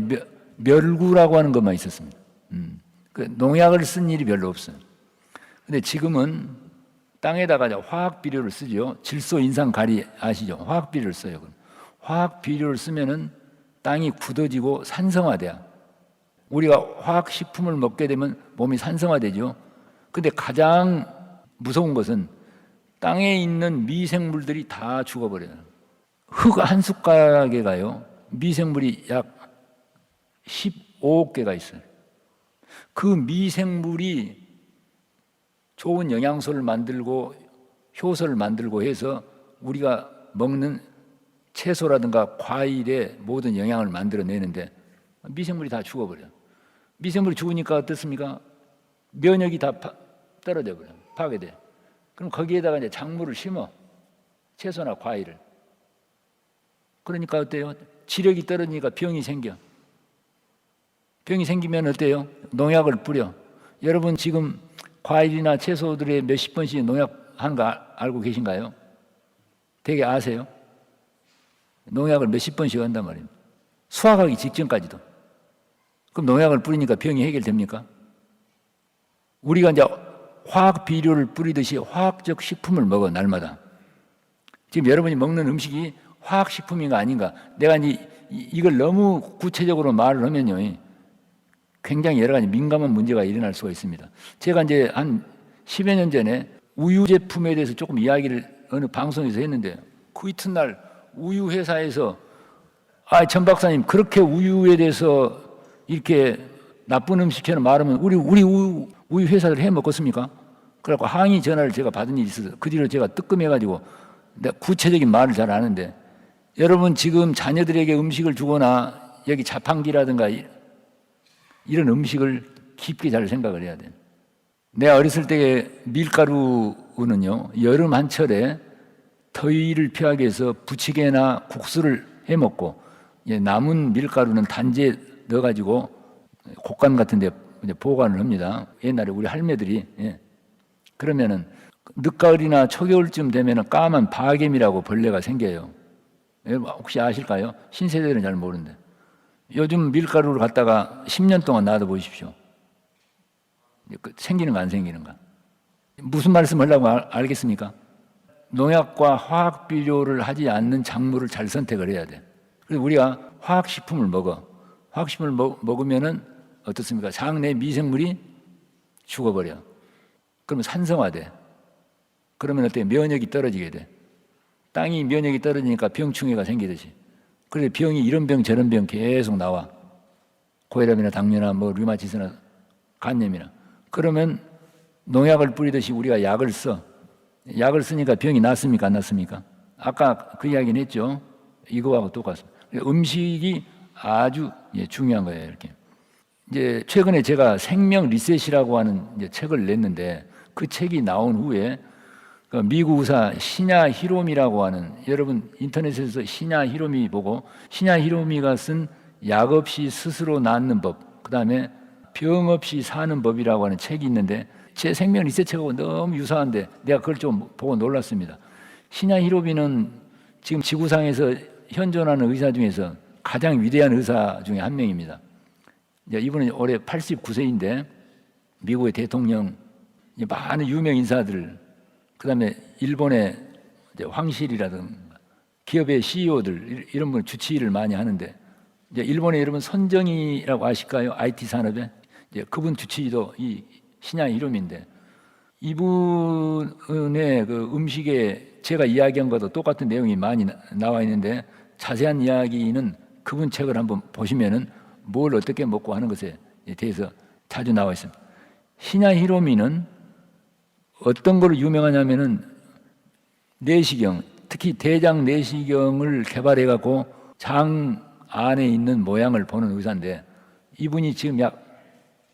멸구라고 하는 것만 있었습니다. 그 농약을 쓴 일이 별로 없어요. 근데 지금은 땅에다가 화학 비료를 쓰죠. 질소 인상 가리 아시죠? 화학 비료를 써요. 화학 비료를 쓰면은 땅이 굳어지고 산성화돼요. 우리가 화학식품을 먹게 되면 몸이 산성화되죠. 근데 가장 무서운 것은 땅에 있는 미생물들이 다 죽어버려요. 흙 한 숟가락에 가요. 미생물이 약 15억 개가 있어요. 그 미생물이 좋은 영양소를 만들고 효소를 만들고 해서 우리가 먹는 채소라든가 과일의 모든 영양을 만들어내는데 미생물이 다 죽어버려요. 미생물이 죽으니까 어떻습니까? 면역이 다 떨어져 버려요. 파괴돼. 그럼 거기에다가 이제 작물을 심어. 채소나 과일을. 그러니까 어때요? 지력이 떨어지니까 병이 생겨. 병이 생기면 어때요? 농약을 뿌려. 여러분 지금 과일이나 채소들에 몇십 번씩 농약하는 거 알고 계신가요? 되게 아세요? 농약을 몇십 번씩 한단 말입니다. 수확하기 직전까지도. 그럼 농약을 뿌리니까 병이 해결됩니까? 우리가 이제 화학 비료를 뿌리듯이 화학적 식품을 먹어, 날마다. 지금 여러분이 먹는 음식이 화학식품인가 아닌가? 내가 이걸 너무 구체적으로 말을 하면요, 굉장히 여러 가지 민감한 문제가 일어날 수가 있습니다. 제가 이제 한 10여 년 전에 우유 제품에 대해서 조금 이야기를 어느 방송에서 했는데, 그 이튿날 우유 회사에서 전 박사님 그렇게 우유에 대해서 이렇게 나쁜 음식처럼 말하면 우리 우유 회사들 해 먹겠습니까? 그래갖고 항의 전화를 제가 받은 일이 있어서 그 뒤로 제가 뜨끔해가지고 내가 구체적인 말을 잘 아는데, 여러분 지금 자녀들에게 음식을 주거나 여기 자판기라든가 이런 음식을 깊게 잘 생각을 해야 돼요. 내가 어렸을 때 밀가루는요, 여름 한철에 더위를 피하기 위해서 부치개나 국수를 해 먹고, 남은 밀가루는 단지에 넣어가지고 곡간 같은 데 보관을 합니다. 옛날에 우리 할매들이. 그러면은 늦가을이나 초겨울쯤 되면은 까만 바개미라고 벌레가 생겨요. 혹시 아실까요? 신세대는 잘 모르는데. 요즘 밀가루를 갖다가 10년 동안 놔둬 보십시오. 생기는가 안 생기는가? 무슨 말씀 하려고 알겠습니까? 농약과 화학 비료를 하지 않는 작물을 잘 선택을 해야 돼. 그래서 우리가 화학식품을 먹어. 화학식품을 먹으면은 어떻습니까? 장내 미생물이 죽어버려. 그러면 산성화돼. 그러면 어때? 면역이 떨어지게 돼. 땅이 면역이 떨어지니까 병충해가 생기듯이. 그래서 병이 이런 병 저런 병 계속 나와. 고혈압이나 당뇨나 류마티스나 간염이나. 그러면 농약을 뿌리듯이 우리가 약을 써. 약을 쓰니까 병이 낫습니까? 안 낫습니까? 아까 그 이야기는 했죠. 이거하고 똑같습니다. 음식이 아주 중요한 거예요. 이렇게. 이제 최근에 제가 생명 리셋이라고 하는 책을 냈는데, 그 책이 나온 후에 미국 의사 시냐 히로미라고 하는, 여러분 인터넷에서 시냐 히로미 보고, 시냐 히로미가 쓴 약 없이 스스로 낫는 법, 그 다음에 병 없이 사는 법이라고 하는 책이 있는데, 제 생명 리셋 책하고 너무 유사한데 내가 그걸 좀 보고 놀랐습니다. 시냐 히로미는 지금 지구상에서 현존하는 의사 중에서 가장 위대한 의사 중에 한 명입니다. 이분은 올해 89세인데 미국의 대통령, 많은 유명 인사들, 그 다음에 일본의 황실이라든가 기업의 CEO들 이런 분 주치의를 많이 하는데, 일본의 여러분 손정희라고 아실까요? IT 산업에 그분 주치의도 이 시냐 히로미인데, 이분의 그 음식에 제가 이야기한 것도 똑같은 내용이 많이 나와 있는데, 자세한 이야기는 그분 책을 한번 보시면은 뭘 어떻게 먹고 하는 것에 대해서 자주 나와 있습니다. 시냐 히로미는 어떤 걸로 유명하냐면은 내시경, 특히 대장 내시경을 개발해 갖고 장 안에 있는 모양을 보는 의사인데, 이분이 지금 약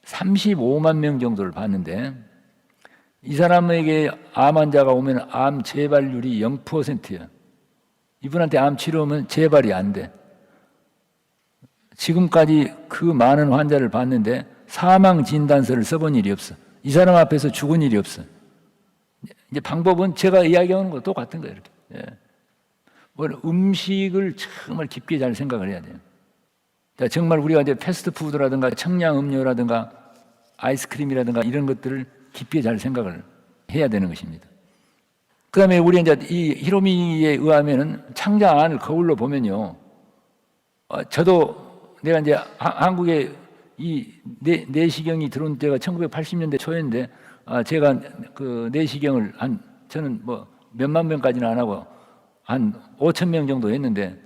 35만 명 정도를 봤는데, 이 사람에게 암 환자가 오면 암 재발률이 0%예요. 이분한테 암 치료하면 재발이 안 돼. 지금까지 그 많은 환자를 봤는데 사망 진단서를 써본 일이 없어. 이 사람 앞에서 죽은 일이 없어. 이제 방법은 제가 이야기하는 것도 똑같은 거예요. 이렇게. 음식을 정말 깊게 잘 생각을 해야 돼요. 정말 우리가 이제 패스트푸드라든가 청량 음료라든가 아이스크림이라든가 이런 것들을 깊게 잘 생각을 해야 되는 것입니다. 그 다음에 우리 이제 이 히로미에 의하면은 창자 안을 거울로 보면요, 저도 내가 이제 한국에 이 내시경이 들어온 때가 1980년대 초였는데 제가 그 내시경을 저는 뭐 몇만 명까지는 안 하고 한 5천 명 정도 했는데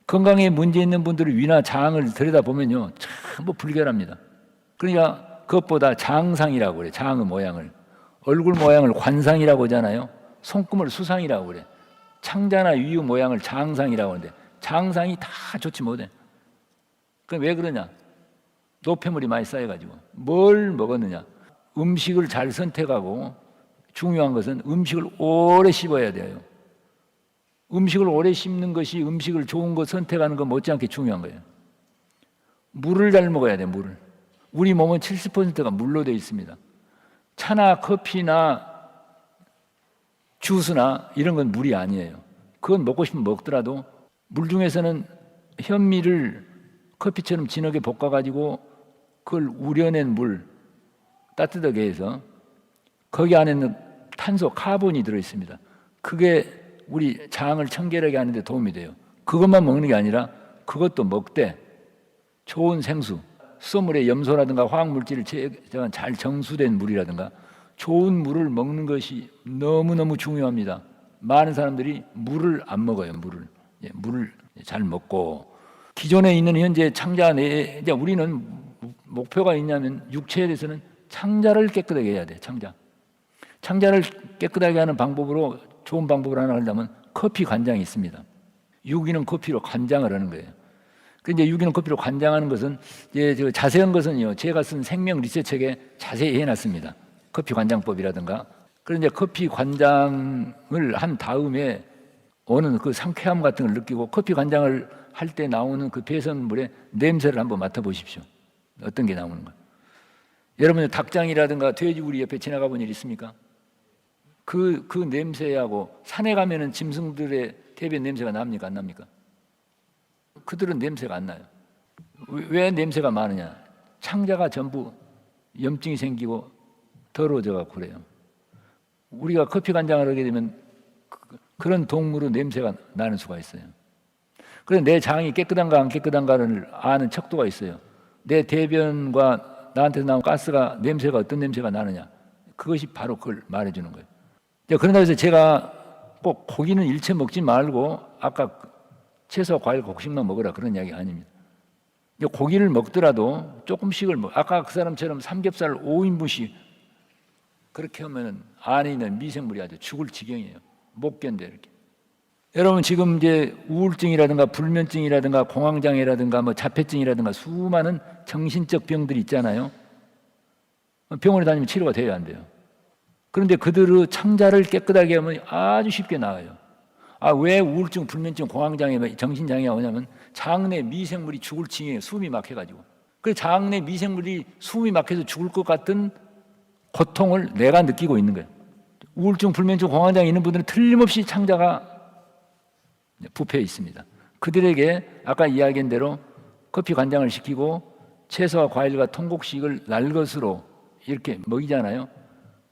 건강에 문제 있는 분들의 위나 장을 들여다보면요 전부 불결합니다. 그러니까 그것보다 장상이라고 그래. 장의 모양을 얼굴 모양을 관상이라고 하잖아요. 손금을 수상이라고 그래. 창자나 위의 모양을 장상이라고 하는데 장상이 다 좋지 못해. 그럼 왜 그러냐? 노폐물이 많이 쌓여가지고. 뭘 먹었느냐? 음식을 잘 선택하고 중요한 것은 음식을 오래 씹어야 돼요. 음식을 오래 씹는 것이 음식을 좋은 거 선택하는 것 못지않게 중요한 거예요. 물을 잘 먹어야 돼. 물을. 우리 몸은 70%가 물로 되어 있습니다. 차나 커피나 주스나 이런 건 물이 아니에요. 그건 먹고 싶으면 먹더라도 물 중에서는 현미를 커피처럼 진하게 볶아가지고 그걸 우려낸 물 따뜻하게 해서 거기 안에는 탄소, 카본이 들어있습니다. 그게 우리 장을 청결하게 하는 데 도움이 돼요. 그것만 먹는 게 아니라 그것도 먹되 좋은 생수, 수돗물에 염소라든가 화학물질을 잘 정수된 물이라든가 좋은 물을 먹는 것이 너무너무 중요합니다. 많은 사람들이 물을 안 먹어요. 물을 잘 먹고 기존에 있는 현재 창자 내에 이제 우리는 목표가 있냐면 육체에 대해서는 창자를 깨끗하게 해야 돼. 창자를 깨끗하게 하는 방법으로 좋은 방법을 하나 하려면 커피 관장이 있습니다. 유기농 커피로 관장을 하는 거예요. 근데 유기농 커피로 관장하는 것은 이제 자세한 것은요. 제가 쓴 생명 리셋책에 자세히 해놨습니다. 커피 관장법이라든가. 그런데 커피 관장을 한 다음에 오는 그 상쾌함 같은 걸 느끼고 커피 관장을 할 때 나오는 그 배선물의 냄새를 한번 맡아보십시오. 어떤 게 나오는 거. 여러분 닭장이라든가 돼지우리 옆에 지나가 본 일 있습니까? 그 냄새하고 산에 가면은 짐승들의 대변 냄새가 납니까? 안 납니까? 그들은 냄새가 안 나요. 왜 냄새가 많으냐? 창자가 전부 염증이 생기고 더러워져 갖고 그래요. 우리가 커피 관장을 하게 되면 그런 동물의 냄새가 나는 수가 있어요. 그래서 내 장이 깨끗한가 안 깨끗한가를 아는 척도가 있어요. 내 대변과 나한테 나온 가스가 냄새가 어떤 냄새가 나느냐. 그것이 바로 그걸 말해주는 거예요. 그런다 해서 제가 꼭 고기는 일체 먹지 말고 아까 채소, 과일, 곡식만 먹으라 그런 이야기 아닙니다. 고기를 먹더라도 조금씩을 아까 그 사람처럼 삼겹살 5인분씩 그렇게 하면 안에 있는 미생물이 아주 죽을 지경이에요. 못 견뎌 이렇게. 여러분 지금 이제 우울증이라든가 불면증이라든가 공황장애라든가 뭐 자폐증이라든가 수많은 정신적 병들이 있잖아요. 병원에 다니면 치료가 돼야 안 돼요. 그런데 그들의 창자를 깨끗하게 하면 아주 쉽게 나아요. 왜 우울증, 불면증, 공황장애, 정신장애가 오냐면 장내 미생물이 죽을 징이에요. 숨이 막혀가지고. 그 장내 미생물이 숨이 막혀서 죽을 것 같은 고통을 내가 느끼고 있는 거예요. 우울증, 불면증, 공황장애 있는 분들은 틀림없이 창자가 부패해 있습니다. 그들에게 아까 이야기한 대로 커피 관장을 시키고 채소와 과일과 통곡식을 날 것으로 이렇게 먹이잖아요.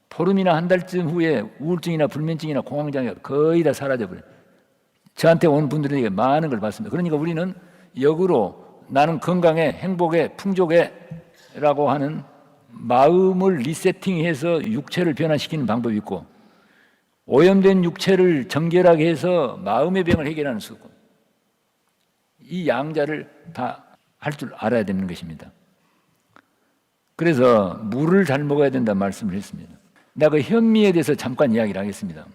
보름이나 한 달쯤 후에 우울증이나 불면증이나 공황장애가 거의 다 사라져버려요. 저한테 온 분들에게 많은 걸 봤습니다. 그러니까 우리는 역으로 나는 건강에 행복에 풍족에 라고 하는 마음을 리세팅해서 육체를 변화시키는 방법이 있고 오염된 육체를 정결하게 해서 마음의 병을 해결하는 수고 이 양자를 다 할 줄 알아야 되는 것입니다. 그래서 물을 잘 먹어야 된다는 말씀을 했습니다. 내가 그 현미에 대해서 잠깐 이야기를 하겠습니다.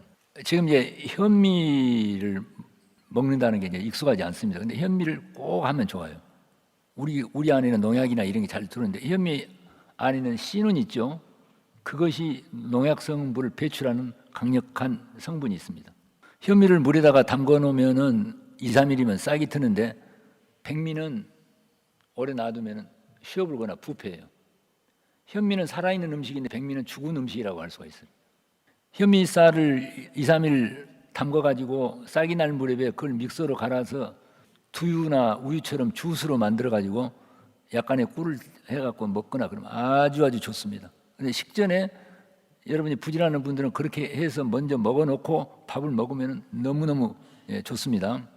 지금 이제 현미를 먹는다는 게 이제 익숙하지 않습니다. 근데 현미를 꼭 하면 좋아요. 우리 안에는 농약이나 이런 게 잘 들어오는데 현미 안에는 씨는 있죠. 그것이 농약 성분을 배출하는 강력한 성분이 있습니다. 현미를 물에다가 담궈 놓으면은 2, 3일이면 싹이 트는데 백미는 오래 놔두면 쉬어불거나 부패해요. 현미는 살아있는 음식인데 백미는 죽은 음식이라고 할 수가 있어요. 현미 쌀을 2, 3일 담궈가지고 싹이 날 물에 그걸 믹서로 갈아서 두유나 우유처럼 주스로 만들어가지고 약간의 꿀을 해갖고 먹거나 그러면 아주 좋습니다. 근데 식전에 여러분이 부지런한 분들은 그렇게 해서 먼저 먹어놓고 밥을 먹으면 너무너무 좋습니다.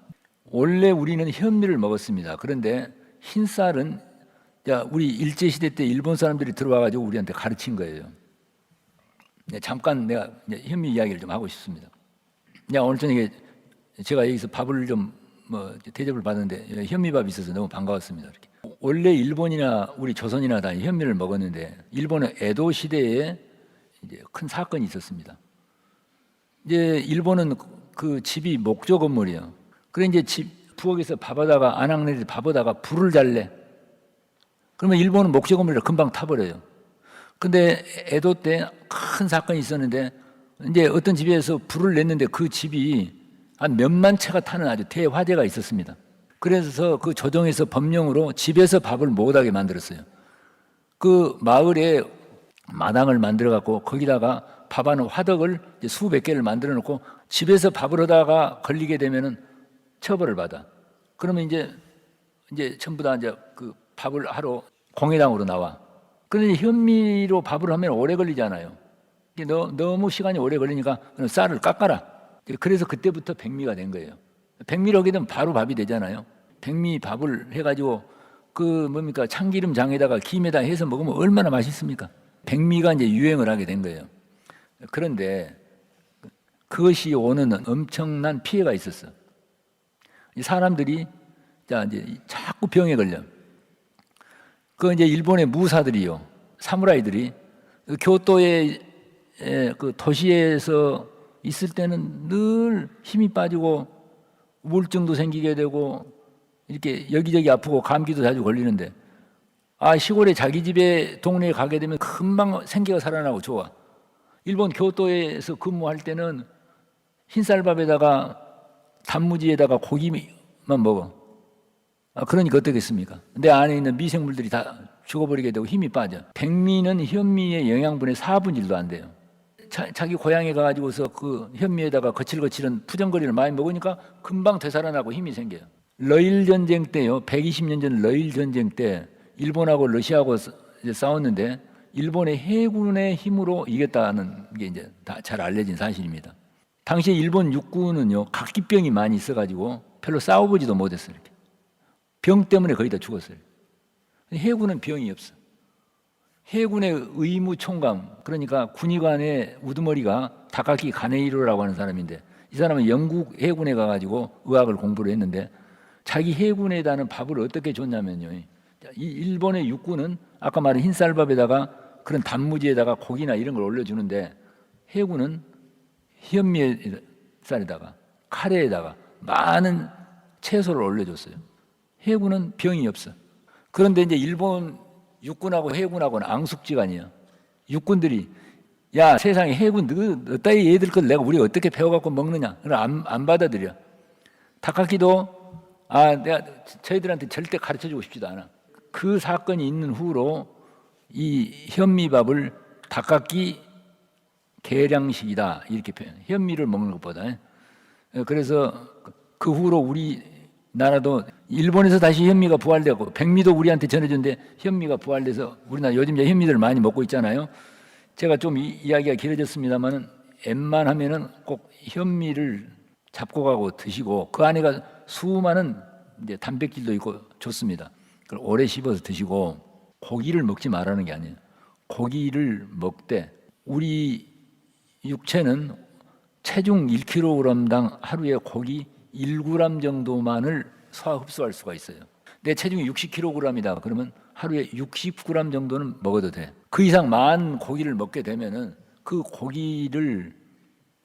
원래 우리는 현미를 먹었습니다. 그런데 흰쌀은 우리 일제시대 때 일본 사람들이 들어와가지고 우리한테 가르친 거예요. 잠깐 내가 현미 이야기를 좀 하고 싶습니다. 오늘 저녁에 제가 여기서 밥을 좀 대접을 받았는데 현미밥이 있어서 너무 반가웠습니다. 이렇게. 원래 일본이나 우리 조선이나 다 현미를 먹었는데 일본은 에도 시대에 이제 큰 사건이 있었습니다. 이제 일본은 그 집이 목조 건물이에요. 그래 이제 집 부엌에서 밥하다가 아낙네들이 밥하다가 불을 잘래. 그러면 일본은 목조 건물이라 금방 타버려요. 근데 에도 때 큰 사건이 있었는데 이제 어떤 집에서 불을 냈는데 그 집이 한 몇만 채가 타는 아주 대화재가 있었습니다. 그래서 그 조정에서 법령으로 집에서 밥을 못하게 만들었어요. 그 마을에 마당을 만들어 갖고 거기다가 밥하는 화덕을 수백 개를 만들어 놓고 집에서 밥을 하다가 걸리게 되면은 처벌을 받아. 그러면 이제 전부 다 이제 그 밥을 하러 공회당으로 나와. 그런데 현미로 밥을 하면 오래 걸리잖아요. 너무 시간이 오래 걸리니까 쌀을 깎아라. 그래서 그때부터 백미가 된 거예요. 백미를 하게 되면 바로 밥이 되잖아요. 백미 밥을 해가지고 참기름 장에다가 김에다 해서 먹으면 얼마나 맛있습니까? 백미가 이제 유행을 하게 된 거예요. 그런데 그것이 오는 엄청난 피해가 있었어. 사람들이 이제 자꾸 병에 걸려. 이제 일본의 무사들이요, 사무라이들이 교토의 그 도시에서 있을 때는 늘 힘이 빠지고 우울증도 생기게 되고 이렇게 여기저기 아프고 감기도 자주 걸리는데 시골에 자기 집에 동네에 가게 되면 금방 생기가 살아나고 좋아. 일본 교토에서 근무할 때는 흰쌀밥에다가 단무지에다가 고기만 먹어. 그러니까 어떻겠습니까? 내 안에 있는 미생물들이 다 죽어버리게 되고 힘이 빠져. 백미는 현미의 영양분의 4분의 1도 안 돼요. 자기 고향에 가가지고서 그 현미에다가 거칠거칠한 푸정거리를 많이 먹으니까 금방 되살아나고 힘이 생겨요. 러일 전쟁 때요, 120년 전 러일 전쟁 때 일본하고 러시아하고 싸웠는데 일본의 해군의 힘으로 이겼다는 게 이제 다 잘 알려진 사실입니다. 당시에 일본 육군은요, 각기병이 많이 있어가지고 별로 싸워보지도 못했어요. 이렇게. 병 때문에 거의 다 죽었어요. 해군은 병이 없어. 해군의 의무총감, 그러니까 군의관의 우두머리가 다카키 가네이로라고 하는 사람인데, 이 사람은 영국 해군에 가가지고 의학을 공부를 했는데 자기 해군에다는 밥을 어떻게 줬냐면요, 이 일본의 육군은 아까 말한 흰쌀밥에다가 그런 단무지에다가 고기나 이런 걸 올려주는데 해군은 현미의 쌀에다가 카레에다가 많은 채소를 올려줬어요. 해군은 병이 없어. 그런데 이제 일본 육군하고 해군하고는 앙숙지간이야. 육군들이 세상에 해군 너 따위 얘들 걸 내가 우리 어떻게 배워갖고 먹느냐? 안 받아들여. 다카키도 내가 저희들한테 절대 가르쳐주고 싶지도 않아. 그 사건이 있는 후로 이 현미밥을 다카키 계량식이다 이렇게 표현. 현미를 먹는 것보다. 그래서 그 후로 우리 나라도 일본에서 다시 현미가 부활되고 백미도 우리한테 전해준데 현미가 부활돼서 우리나라 요즘 이제 현미들 많이 먹고 있잖아요. 제가 좀 이야기가 길어졌습니다만은 웬만하면은 꼭 현미를 잡고 가고 드시고 그 안에가 수많은 이제 단백질도 있고 좋습니다. 그걸 오래 씹어서 드시고 고기를 먹지 말라는 게 아니에요. 고기를 먹되 우리 육체는 체중 1kg당 하루에 고기 1g 정도만을 소화 흡수할 수가 있어요. 내 체중이 60kg이다. 그러면 하루에 60g 정도는 먹어도 돼. 그 이상 많은 고기를 먹게 되면은 그 고기를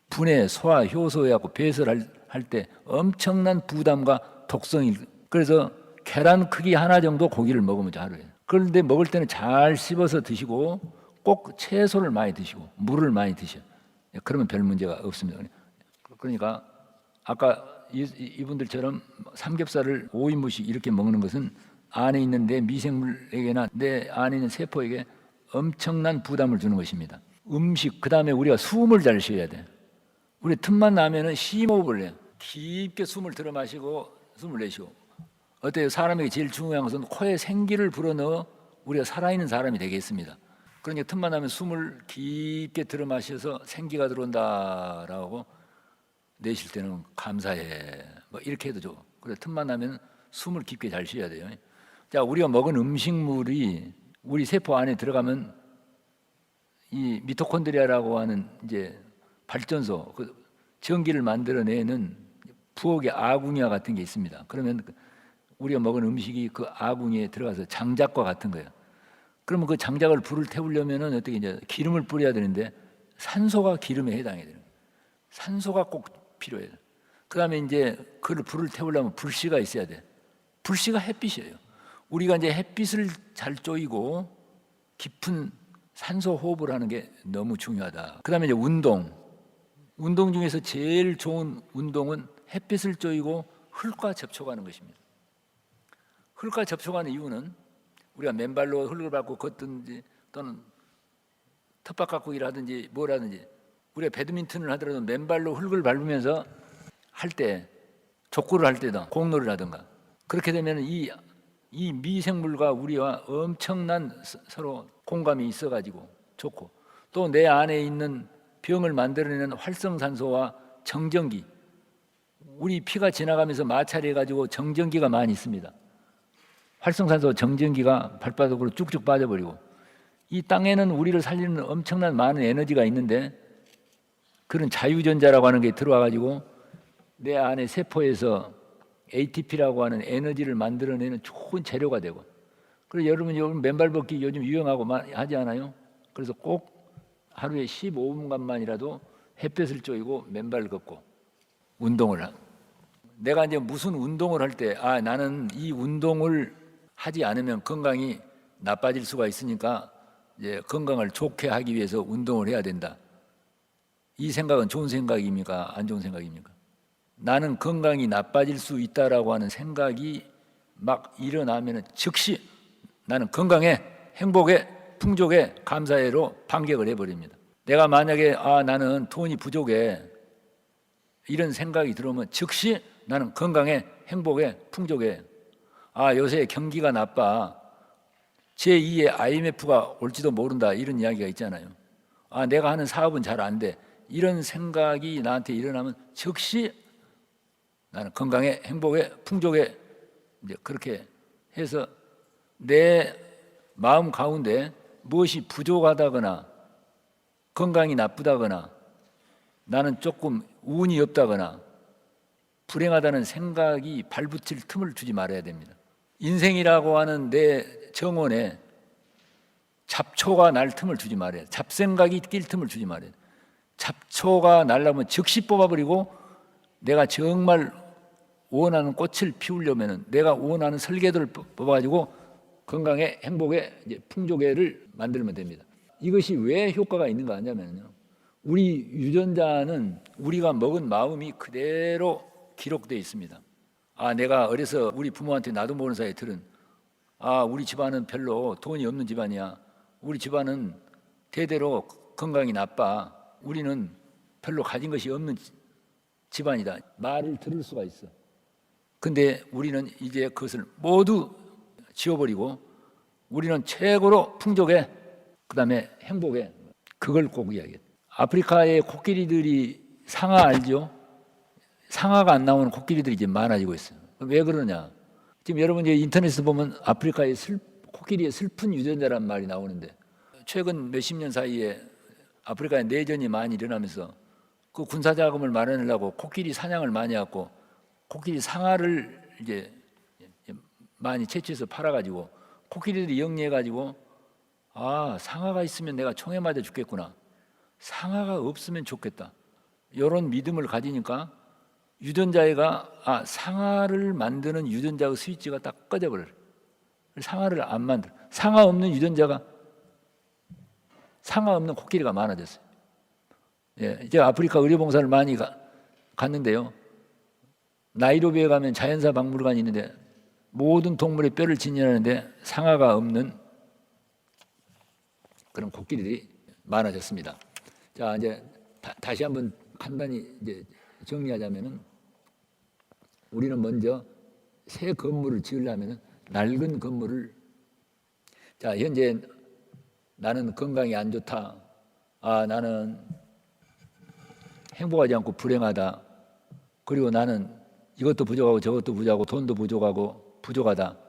분해, 소화, 효소해갖고 배설할 때 엄청난 부담과 독성이. 그래서 계란 크기 하나 정도 고기를 먹으면 돼, 하루에. 그런데 먹을 때는 잘 씹어서 드시고 꼭 채소를 많이 드시고 물을 많이 드셔. 그러면 별 문제가 없습니다. 그러니까 아까 이분들처럼 삼겹살을 5인분씩 이렇게 먹는 것은 안에 있는 내 미생물에게나 내 안에 있는 세포에게 엄청난 부담을 주는 것입니다. 음식, 그 다음에 우리가 숨을 잘 쉬어야 돼. 우리 틈만 나면은 심호흡을 해요. 깊게 숨을 들어 마시고 숨을 내쉬고. 어때요? 사람에게 제일 중요한 것은 코에 생기를 불어넣어 우리가 살아있는 사람이 되겠습니다. 그러니까 틈만 나면 숨을 깊게 들어 마셔서 생기가 들어온다라고 내쉴 때는 감사해. 이렇게 해도 좋고. 그래서 틈만 나면 숨을 깊게 잘 쉬어야 돼요. 자, 우리가 먹은 음식물이 우리 세포 안에 들어가면 이 미토콘드리아라고 하는 이제 발전소, 그 전기를 만들어내는 부엌의 아궁이와 같은 게 있습니다. 그러면 우리가 먹은 음식이 그 아궁이에 들어가서 장작과 같은 거예요. 그러면 그 장작을 불을 태우려면은 어떻게 이제 기름을 뿌려야 되는데 산소가 기름에 해당해야 돼요. 산소가 꼭 필요해요. 그다음에 이제 그 불을 태우려면 불씨가 있어야 돼. 불씨가 햇빛이에요. 우리가 이제 햇빛을 잘 쬐이고 깊은 산소 호흡을 하는 게 너무 중요하다. 그다음에 이제 운동 중에서 제일 좋은 운동은 햇빛을 쬐이고 흙과 접촉하는 것입니다. 흙과 접촉하는 이유는 우리가 맨발로 흙을 밟고 걷든지 또는 텃밭 갖고 일하든지 뭐라든지 우리가 배드민턴을 하더라도 맨발로 흙을 밟으면서 할 때 족구를 할 때다 공놀이를 하든가 그렇게 되면 이 미생물과 우리와 엄청난 서로 공감이 있어가지고 좋고 또 내 안에 있는 병을 만들어내는 활성산소와 정전기 우리 피가 지나가면서 마찰해가지고 정전기가 많이 있습니다. 활성산소 정전기가 발바닥으로 쭉쭉 빠져버리고 이 땅에는 우리를 살리는 엄청난 많은 에너지가 있는데 그런 자유전자라고 하는 게 들어와가지고 내 안에 세포에서 ATP라고 하는 에너지를 만들어내는 좋은 재료가 되고 그래서 여러분 맨발 걷기 요즘 유행하고 하지 않아요? 그래서 꼭 하루에 15분간만이라도 햇볕을 쬐고 맨발 걷고 운동을 하고 내가 이제 무슨 운동을 할 때 나는 이 운동을 하지 않으면 건강이 나빠질 수가 있으니까 이제 건강을 좋게 하기 위해서 운동을 해야 된다. 이 생각은 좋은 생각입니까? 안 좋은 생각입니까? 나는 건강이 나빠질 수 있다라고 하는 생각이 막 일어나면 즉시 나는 건강에 행복에 풍족에 감사해로 반격을 해버립니다. 내가 만약에 나는 돈이 부족해 이런 생각이 들어오면 즉시 나는 건강에 행복에 풍족해 요새 경기가 나빠 제2의 IMF가 올지도 모른다 이런 이야기가 있잖아요. 내가 하는 사업은 잘 안 돼 이런 생각이 나한테 일어나면 즉시 나는 건강에 행복에 풍족에 이제 그렇게 해서 내 마음 가운데 무엇이 부족하다거나 건강이 나쁘다거나 나는 조금 운이 없다거나 불행하다는 생각이 발붙일 틈을 주지 말아야 됩니다. 인생이라고 하는 내 정원에 잡초가 날 틈을 주지 말아야 돼. 잡생각이 낄 틈을 주지 말아야 돼. 잡초가 날라면 즉시 뽑아버리고 내가 정말 원하는 꽃을 피우려면 내가 원하는 설계도를 뽑아가지고 건강에 행복에 이제 풍족에를 만들면 됩니다. 이것이 왜 효과가 있는가 하냐면요. 우리 유전자는 우리가 먹은 마음이 그대로 기록되어 있습니다. 내가 어려서 우리 부모한테 나도 모르는 사이에 들은 우리 집안은 별로 돈이 없는 집안이야. 우리 집안은 대대로 건강이 나빠. 우리는 별로 가진 것이 없는 집안이다. 말을 들을 수가 있어. 근데 우리는 이제 그것을 모두 지워버리고 우리는 최고로 풍족해. 그 다음에 행복해. 그걸 꼭 이야기해. 아프리카의 코끼리들이 상아 알죠? 상아가 안 나오는 코끼리들이 이제 많아지고 있어요. 왜 그러냐? 지금 여러분 이제 인터넷에 보면 아프리카의 코끼리의 슬픈 유전자란 말이 나오는데 최근 몇십 년 사이에 아프리카에 내전이 많이 일어나면서 그 군사 자금을 마련하려고 코끼리 사냥을 많이 하고 코끼리 상아를 이제 많이 채취해서 팔아가지고 코끼리들이 영리해가지고 상아가 있으면 내가 총에 맞아 죽겠구나. 상아가 없으면 좋겠다. 이런 믿음을 가지니까 유전자가 상아를 만드는 유전자의 스위치가 딱 꺼져버려요. 상아를 안 만들어. 상아 없는 유전자가 상아 없는 코끼리가 많아졌어요. 이제 아프리카 의료봉사를 많이 갔는데요. 나이로비에 가면 자연사 박물관이 있는데 모든 동물의 뼈를 진열하는데 상아가 없는 그런 코끼리들이 많아졌습니다. 자, 이제 다시 한번 간단히 이제 정리하자면은 우리는 먼저 새 건물을 지으려면 낡은 건물을 현재 나는 건강이 안 좋다. 나는 행복하지 않고 불행하다. 그리고 나는 이것도 부족하고 저것도 부족하고 돈도 부족하고 부족하다.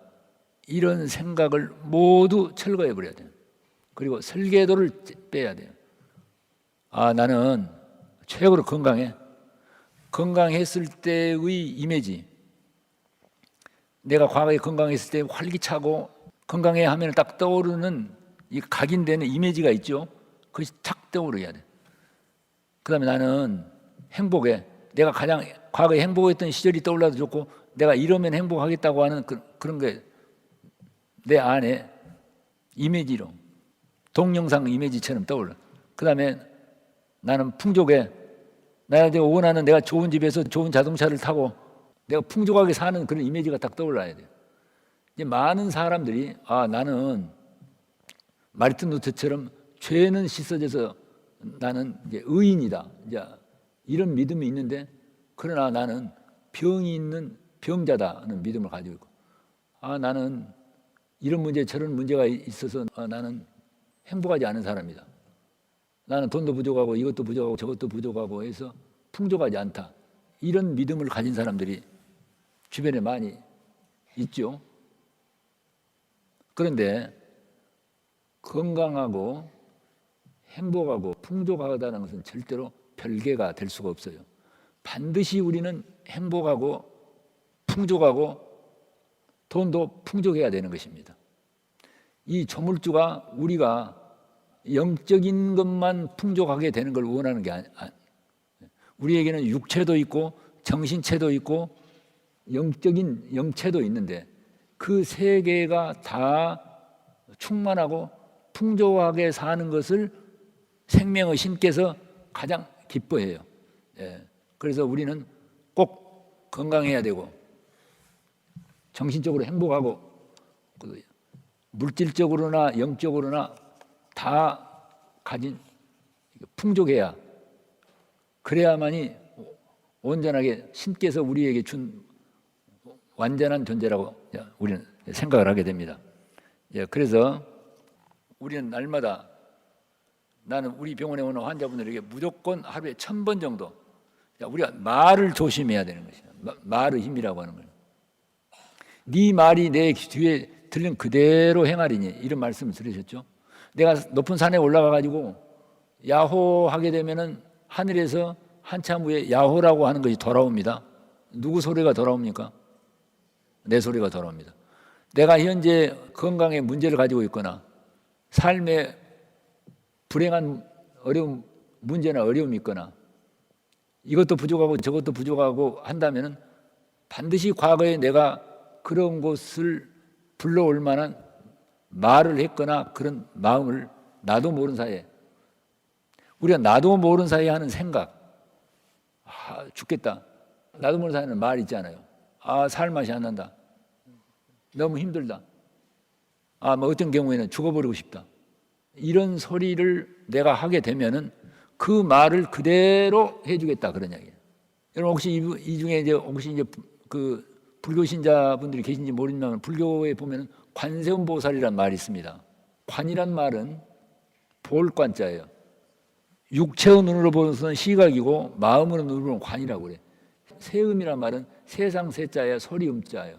이런 생각을 모두 철거해 버려야 돼요. 그리고 설계도를 빼야 돼요. 아, 나는 최고로 건강해. 건강했을 때의 이미지, 내가 과거에 건강했을 때 활기차고 건강해 하면 딱 떠오르는 이 각인되는 이미지가 있죠. 그것이 탁 떠오르야 돼. 그 다음에 나는 행복해. 내가 가장 과거에 행복했던 시절이 떠올라도 좋고 내가 이러면 행복하겠다고 하는 그런 게 내 안에 이미지로 동영상 이미지처럼 떠올라. 그 다음에 나는 풍족해. 내가 원하는 내가 좋은 집에서 좋은 자동차를 타고 내가 풍족하게 사는 그런 이미지가 딱 떠올라야 돼요. 이제 많은 사람들이 아, 나는 마르틴 루터처럼 죄는 씻어져서 나는 이제 의인이다. 이제 이런 믿음이 있는데 그러나 나는 병이 있는 병자다는 믿음을 가지고 있고 아, 나는 이런 문제 저런 문제가 있어서 나는 행복하지 않은 사람이다. 나는 돈도 부족하고 이것도 부족하고 저것도 부족하고 해서 풍족하지 않다. 이런 믿음을 가진 사람들이 주변에 많이 있죠. 그런데 건강하고 행복하고 풍족하다는 것은 절대로 별개가 될 수가 없어요. 반드시 우리는 행복하고 풍족하고 돈도 풍족해야 되는 것입니다. 이 조물주가 우리가 영적인 것만 풍족하게 되는 걸 원하는 게 우리에게는 육체도 있고 정신체도 있고 영적인 영체도 있는데 그 세 개가 다 충만하고 풍족하게 사는 것을 생명의 신께서 가장 기뻐해요. 그래서 우리는 꼭 건강해야 되고 정신적으로 행복하고 물질적으로나 영적으로나 다 가진 풍족해야 그래야만이 온전하게 신께서 우리에게 준 완전한 존재라고 우리는 생각을 하게 됩니다. 그래서 우리는 날마다 나는 우리 병원에 오는 환자분들에게 무조건 하루에 1000번 정도 우리가 말을 조심해야 되는 것이야. 말의 힘이라고 하는 거예요. 네 말이 내 뒤에 들린 그대로 행하리니 이런 말씀을 들으셨죠? 내가 높은 산에 올라가 가지고 야호하게 되면은 하늘에서 한참 후에 야호라고 하는 것이 돌아옵니다. 누구 소리가 돌아옵니까? 내 소리가 돌아옵니다. 내가 현재 건강에 문제를 가지고 있거나 삶에 불행한 어려움, 문제나 어려움이 있거나 이것도 부족하고 저것도 부족하고 한다면은 반드시 과거에 내가 그런 것을 불러올 만한 말을 했거나 그런 마음을 나도 모르는 사이에 우리가 나도 모르는 사이에 하는 생각 아, 죽겠다. 나도 모르는 사이에는 말 있잖아요. 아, 살 맛이 안 난다. 너무 힘들다. 아, 뭐 어떤 경우에는 죽어버리고 싶다. 이런 소리를 내가 하게 되면은 그 말을 그대로 해주겠다 그런 이야기예요. 여러분 혹시 이 중에 이제 그 불교 신자분들이 계신지 모르지만 불교에 보면 관세음보살이라는 말이 있습니다. 관이란 말은 볼 관자예요. 육체의 눈으로 보는 것은 시각이고 마음으로 눈으로 보는 관이라고 그래. 세음이란 말은 세상 세자야 소리음자예요.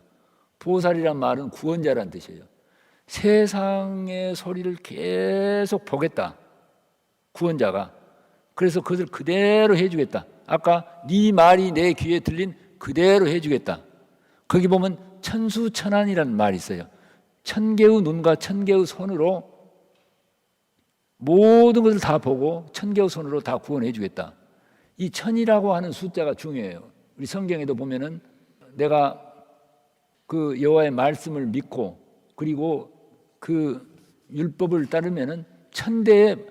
보살이란 말은 구원자란 뜻이에요. 세상의 소리를 계속 보겠다. 구원자가. 그래서 그것을 그대로 해주겠다. 아까 네 말이 내 귀에 들린 그대로 해주겠다. 거기 보면 천수천안이라는 말이 있어요. 1000개의 눈과 1000개의 손으로 모든 것을 다 보고 1000개의 손으로 다 구원해 주겠다. 이 천이라고 하는 숫자가 중요해요. 우리 성경에도 보면은 내가 그 여호와의 말씀을 믿고 그리고 그 율법을 따르면은 1000대의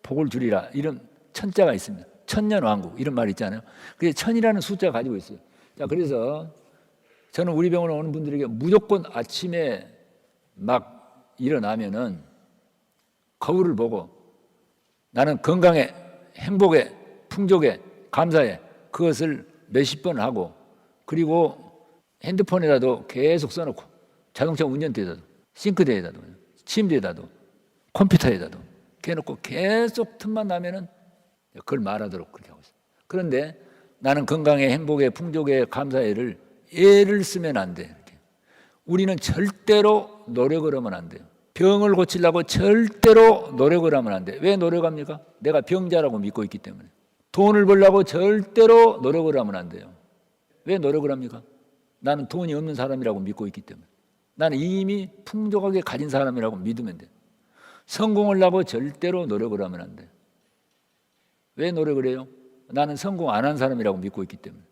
복을 주리라. 이런 천자가 있습니다. 천년왕국 이런 말이 있잖아요. 그게 천이라는 숫자가 가지고 있어요. 자, 그래서 저는 우리 병원에 오는 분들에게 무조건 아침에 막 일어나면은 거울을 보고 나는 건강에, 행복에, 풍족에, 감사해 그것을 몇십 번 하고 그리고 핸드폰에다도 계속 써놓고 자동차 운전대에다도 싱크대에다도 침대에다도 컴퓨터에다도 해놓고 계속 틈만 나면은 그걸 말하도록 그렇게 하고 있어요. 그런데 나는 건강에 행복에 풍족에 감사해를 애를 쓰면 안 돼. 이렇게. 우리는 절대로 노력을 하면 안 돼요. 병을 고치려고 절대로 노력을 하면 안 돼. 왜 노력합니까? 내가 병자라고 믿고 있기 때문에. 돈을 벌려고 절대로 노력을 하면 안 돼요. 왜 노력을 합니까? 나는 돈이 없는 사람이라고 믿고 있기 때문에. 나는 이미 풍족하게 가진 사람이라고 믿으면 돼. 성공을 하려고 절대로 노력을 하면 안 돼. 왜 노력을 해요? 나는 성공 안 한 사람이라고 믿고 있기 때문에.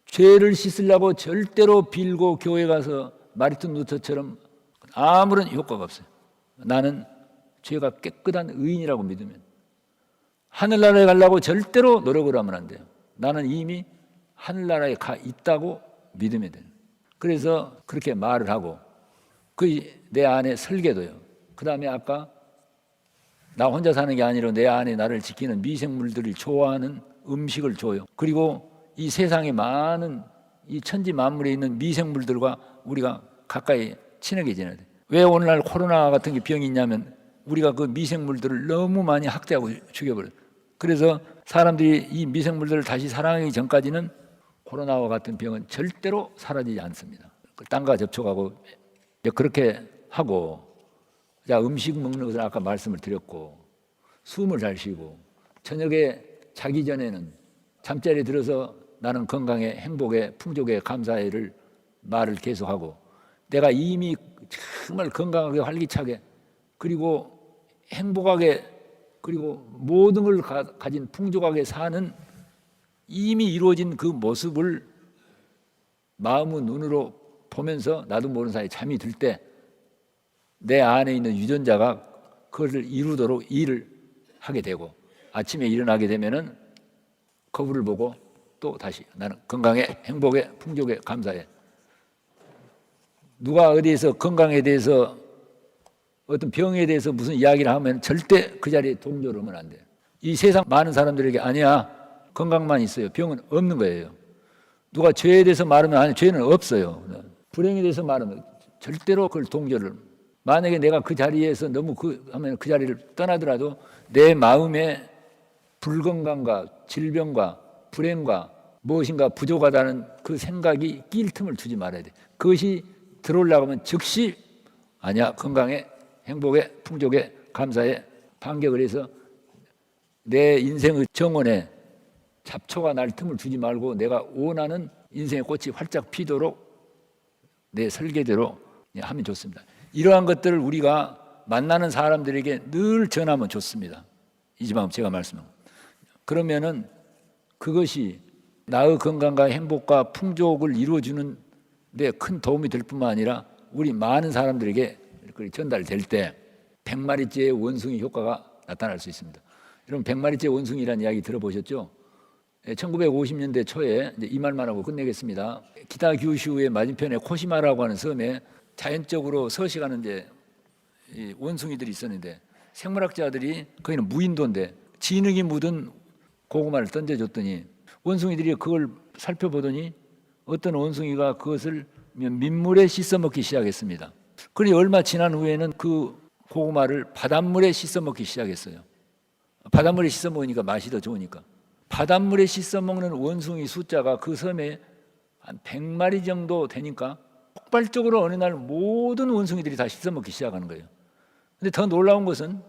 죄를 씻으려고 절대로 빌고 교회 가서 마르틴 루터처럼 아무런 효과가 없어요. 나는 죄가 깨끗한 의인이라고 믿으면. 하늘나라에 가려고 절대로 노력을 하면 안 돼요. 나는 이미 하늘나라에 가 있다고 믿으면 돼요. 그래서 그렇게 말을 하고 내 안에 설계도요. 그 다음에 아까 나 혼자 사는 게 아니라 내 안에 나를 지키는 미생물들을 좋아하는 음식을 줘요. 그리고 이 세상에 많은 이 천지 만물에 있는 미생물들과 우리가 가까이 친하게 지내야 돼. 왜 오늘날 코로나 같은 게 병이 있냐면 우리가 그 미생물들을 너무 많이 학대하고 죽여버려요. 그래서 사람들이 이 미생물들을 다시 사랑하기 전까지는 코로나와 같은 병은 절대로 사라지지 않습니다. 땅과 접촉하고 그렇게 하고, 자, 음식 먹는 것은 아까 말씀을 드렸고, 숨을 잘 쉬고, 저녁에 자기 전에는 잠자리에 들어서 나는 건강에 행복에 풍족에 감사해를 말을 계속하고, 내가 이미 정말 건강하게 활기차게 그리고 행복하게 그리고 모든 걸 가진 풍족하게 사는 이미 이루어진 그 모습을 마음의 눈으로 보면서 나도 모르는 사이에 잠이 들 때 내 안에 있는 유전자가 그것을 이루도록 일을 하게 되고, 아침에 일어나게 되면은 거울을 보고 또 다시 나는 건강에 행복에 풍족에 감사해. 누가 어디에서 건강에 대해서 어떤 병에 대해서 무슨 이야기를 하면 절대 그 자리에 동조를 하면 안 돼요. 이 세상 많은 사람들에게 아니야, 건강만 있어요, 병은 없는 거예요. 누가 죄에 대해서 말하면 아니, 죄는 없어요. 불행에 대해서 말하면 절대로 그걸 동조를. 만약에 내가 그 자리에서 너무 하면 그 자리를 떠나더라도 내 마음에 불건강과 질병과 불행과 무엇인가 부족하다는 그 생각이 낄 틈을 두지 말아야 돼. 그것이 들어오려고 하면 즉시 아니야, 건강에 행복에 풍족에 감사에 반격을 해서 내 인생의 정원에 잡초가 날 틈을 두지 말고 내가 원하는 인생의 꽃이 활짝 피도록 내 설계대로 하면 좋습니다. 이러한 것들을 우리가 만나는 사람들에게 늘 전하면 좋습니다. 이지만 제가 말씀한 그러면은 그것이 나의 건강과 행복과 풍족을 이루어주는 데 큰 도움이 될 뿐만 아니라 우리 많은 사람들에게 전달될 때 100마리째의 원숭이 효과가 나타날 수 있습니다. 여러분 100마리째 원숭이라는 이야기 들어보셨죠? 1950년대 초에 이제 이 말만 하고 끝내겠습니다. 기타 규슈의 맞은편에 코시마라고 하는 섬에 자연적으로 서식하는 이제 원숭이들이 있었는데 생물학자들이 거기는 무인도인데 진흙이 묻은 고구마를 던져줬더니 원숭이들이 그걸 살펴보더니 어떤 원숭이가 그것을 민물에 씻어 먹기 시작했습니다. 그러니 얼마 지난 후에는 그 고구마를 바닷물에 씻어 먹기 시작했어요. 바닷물에 씻어 먹으니까 맛이 더 좋으니까. 바닷물에 씻어 먹는 원숭이 숫자가 그 섬에 한 100마리 정도 되니까 폭발적으로 어느 날 모든 원숭이들이 다 씻어 먹기 시작하는 거예요. 근데 더 놀라운 것은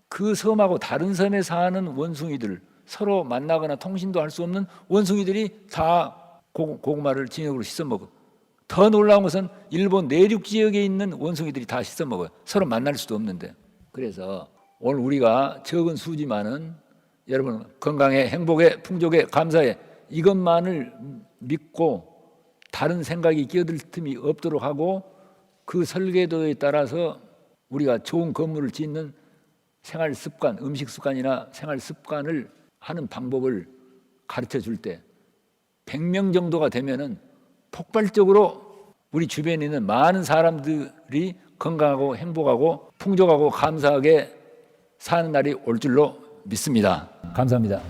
그 섬하고 다른 섬에 사는 원숭이들, 서로 만나거나 통신도 할 수 없는 원숭이들이 다 고구마를 진흙으로 씻어 먹어. 더 놀라운 것은 일본 내륙 지역에 있는 원숭이들이 다 씻어 먹어요. 서로 만날 수도 없는데. 그래서 오늘 우리가 적은 수지만은 여러분 건강에 행복에 풍족에 감사해 이것만을 믿고 다른 생각이 끼어들 틈이 없도록 하고 그 설계도에 따라서 우리가 좋은 건물을 짓는 생활 습관, 음식 습관이나 생활 습관을 하는 방법을 가르쳐 줄 때 100명 정도가 되면은 폭발적으로 우리 주변에 있는 많은 사람들이 건강하고 행복하고 풍족하고 감사하게 사는 날이 올 줄로 믿습니다. 감사합니다.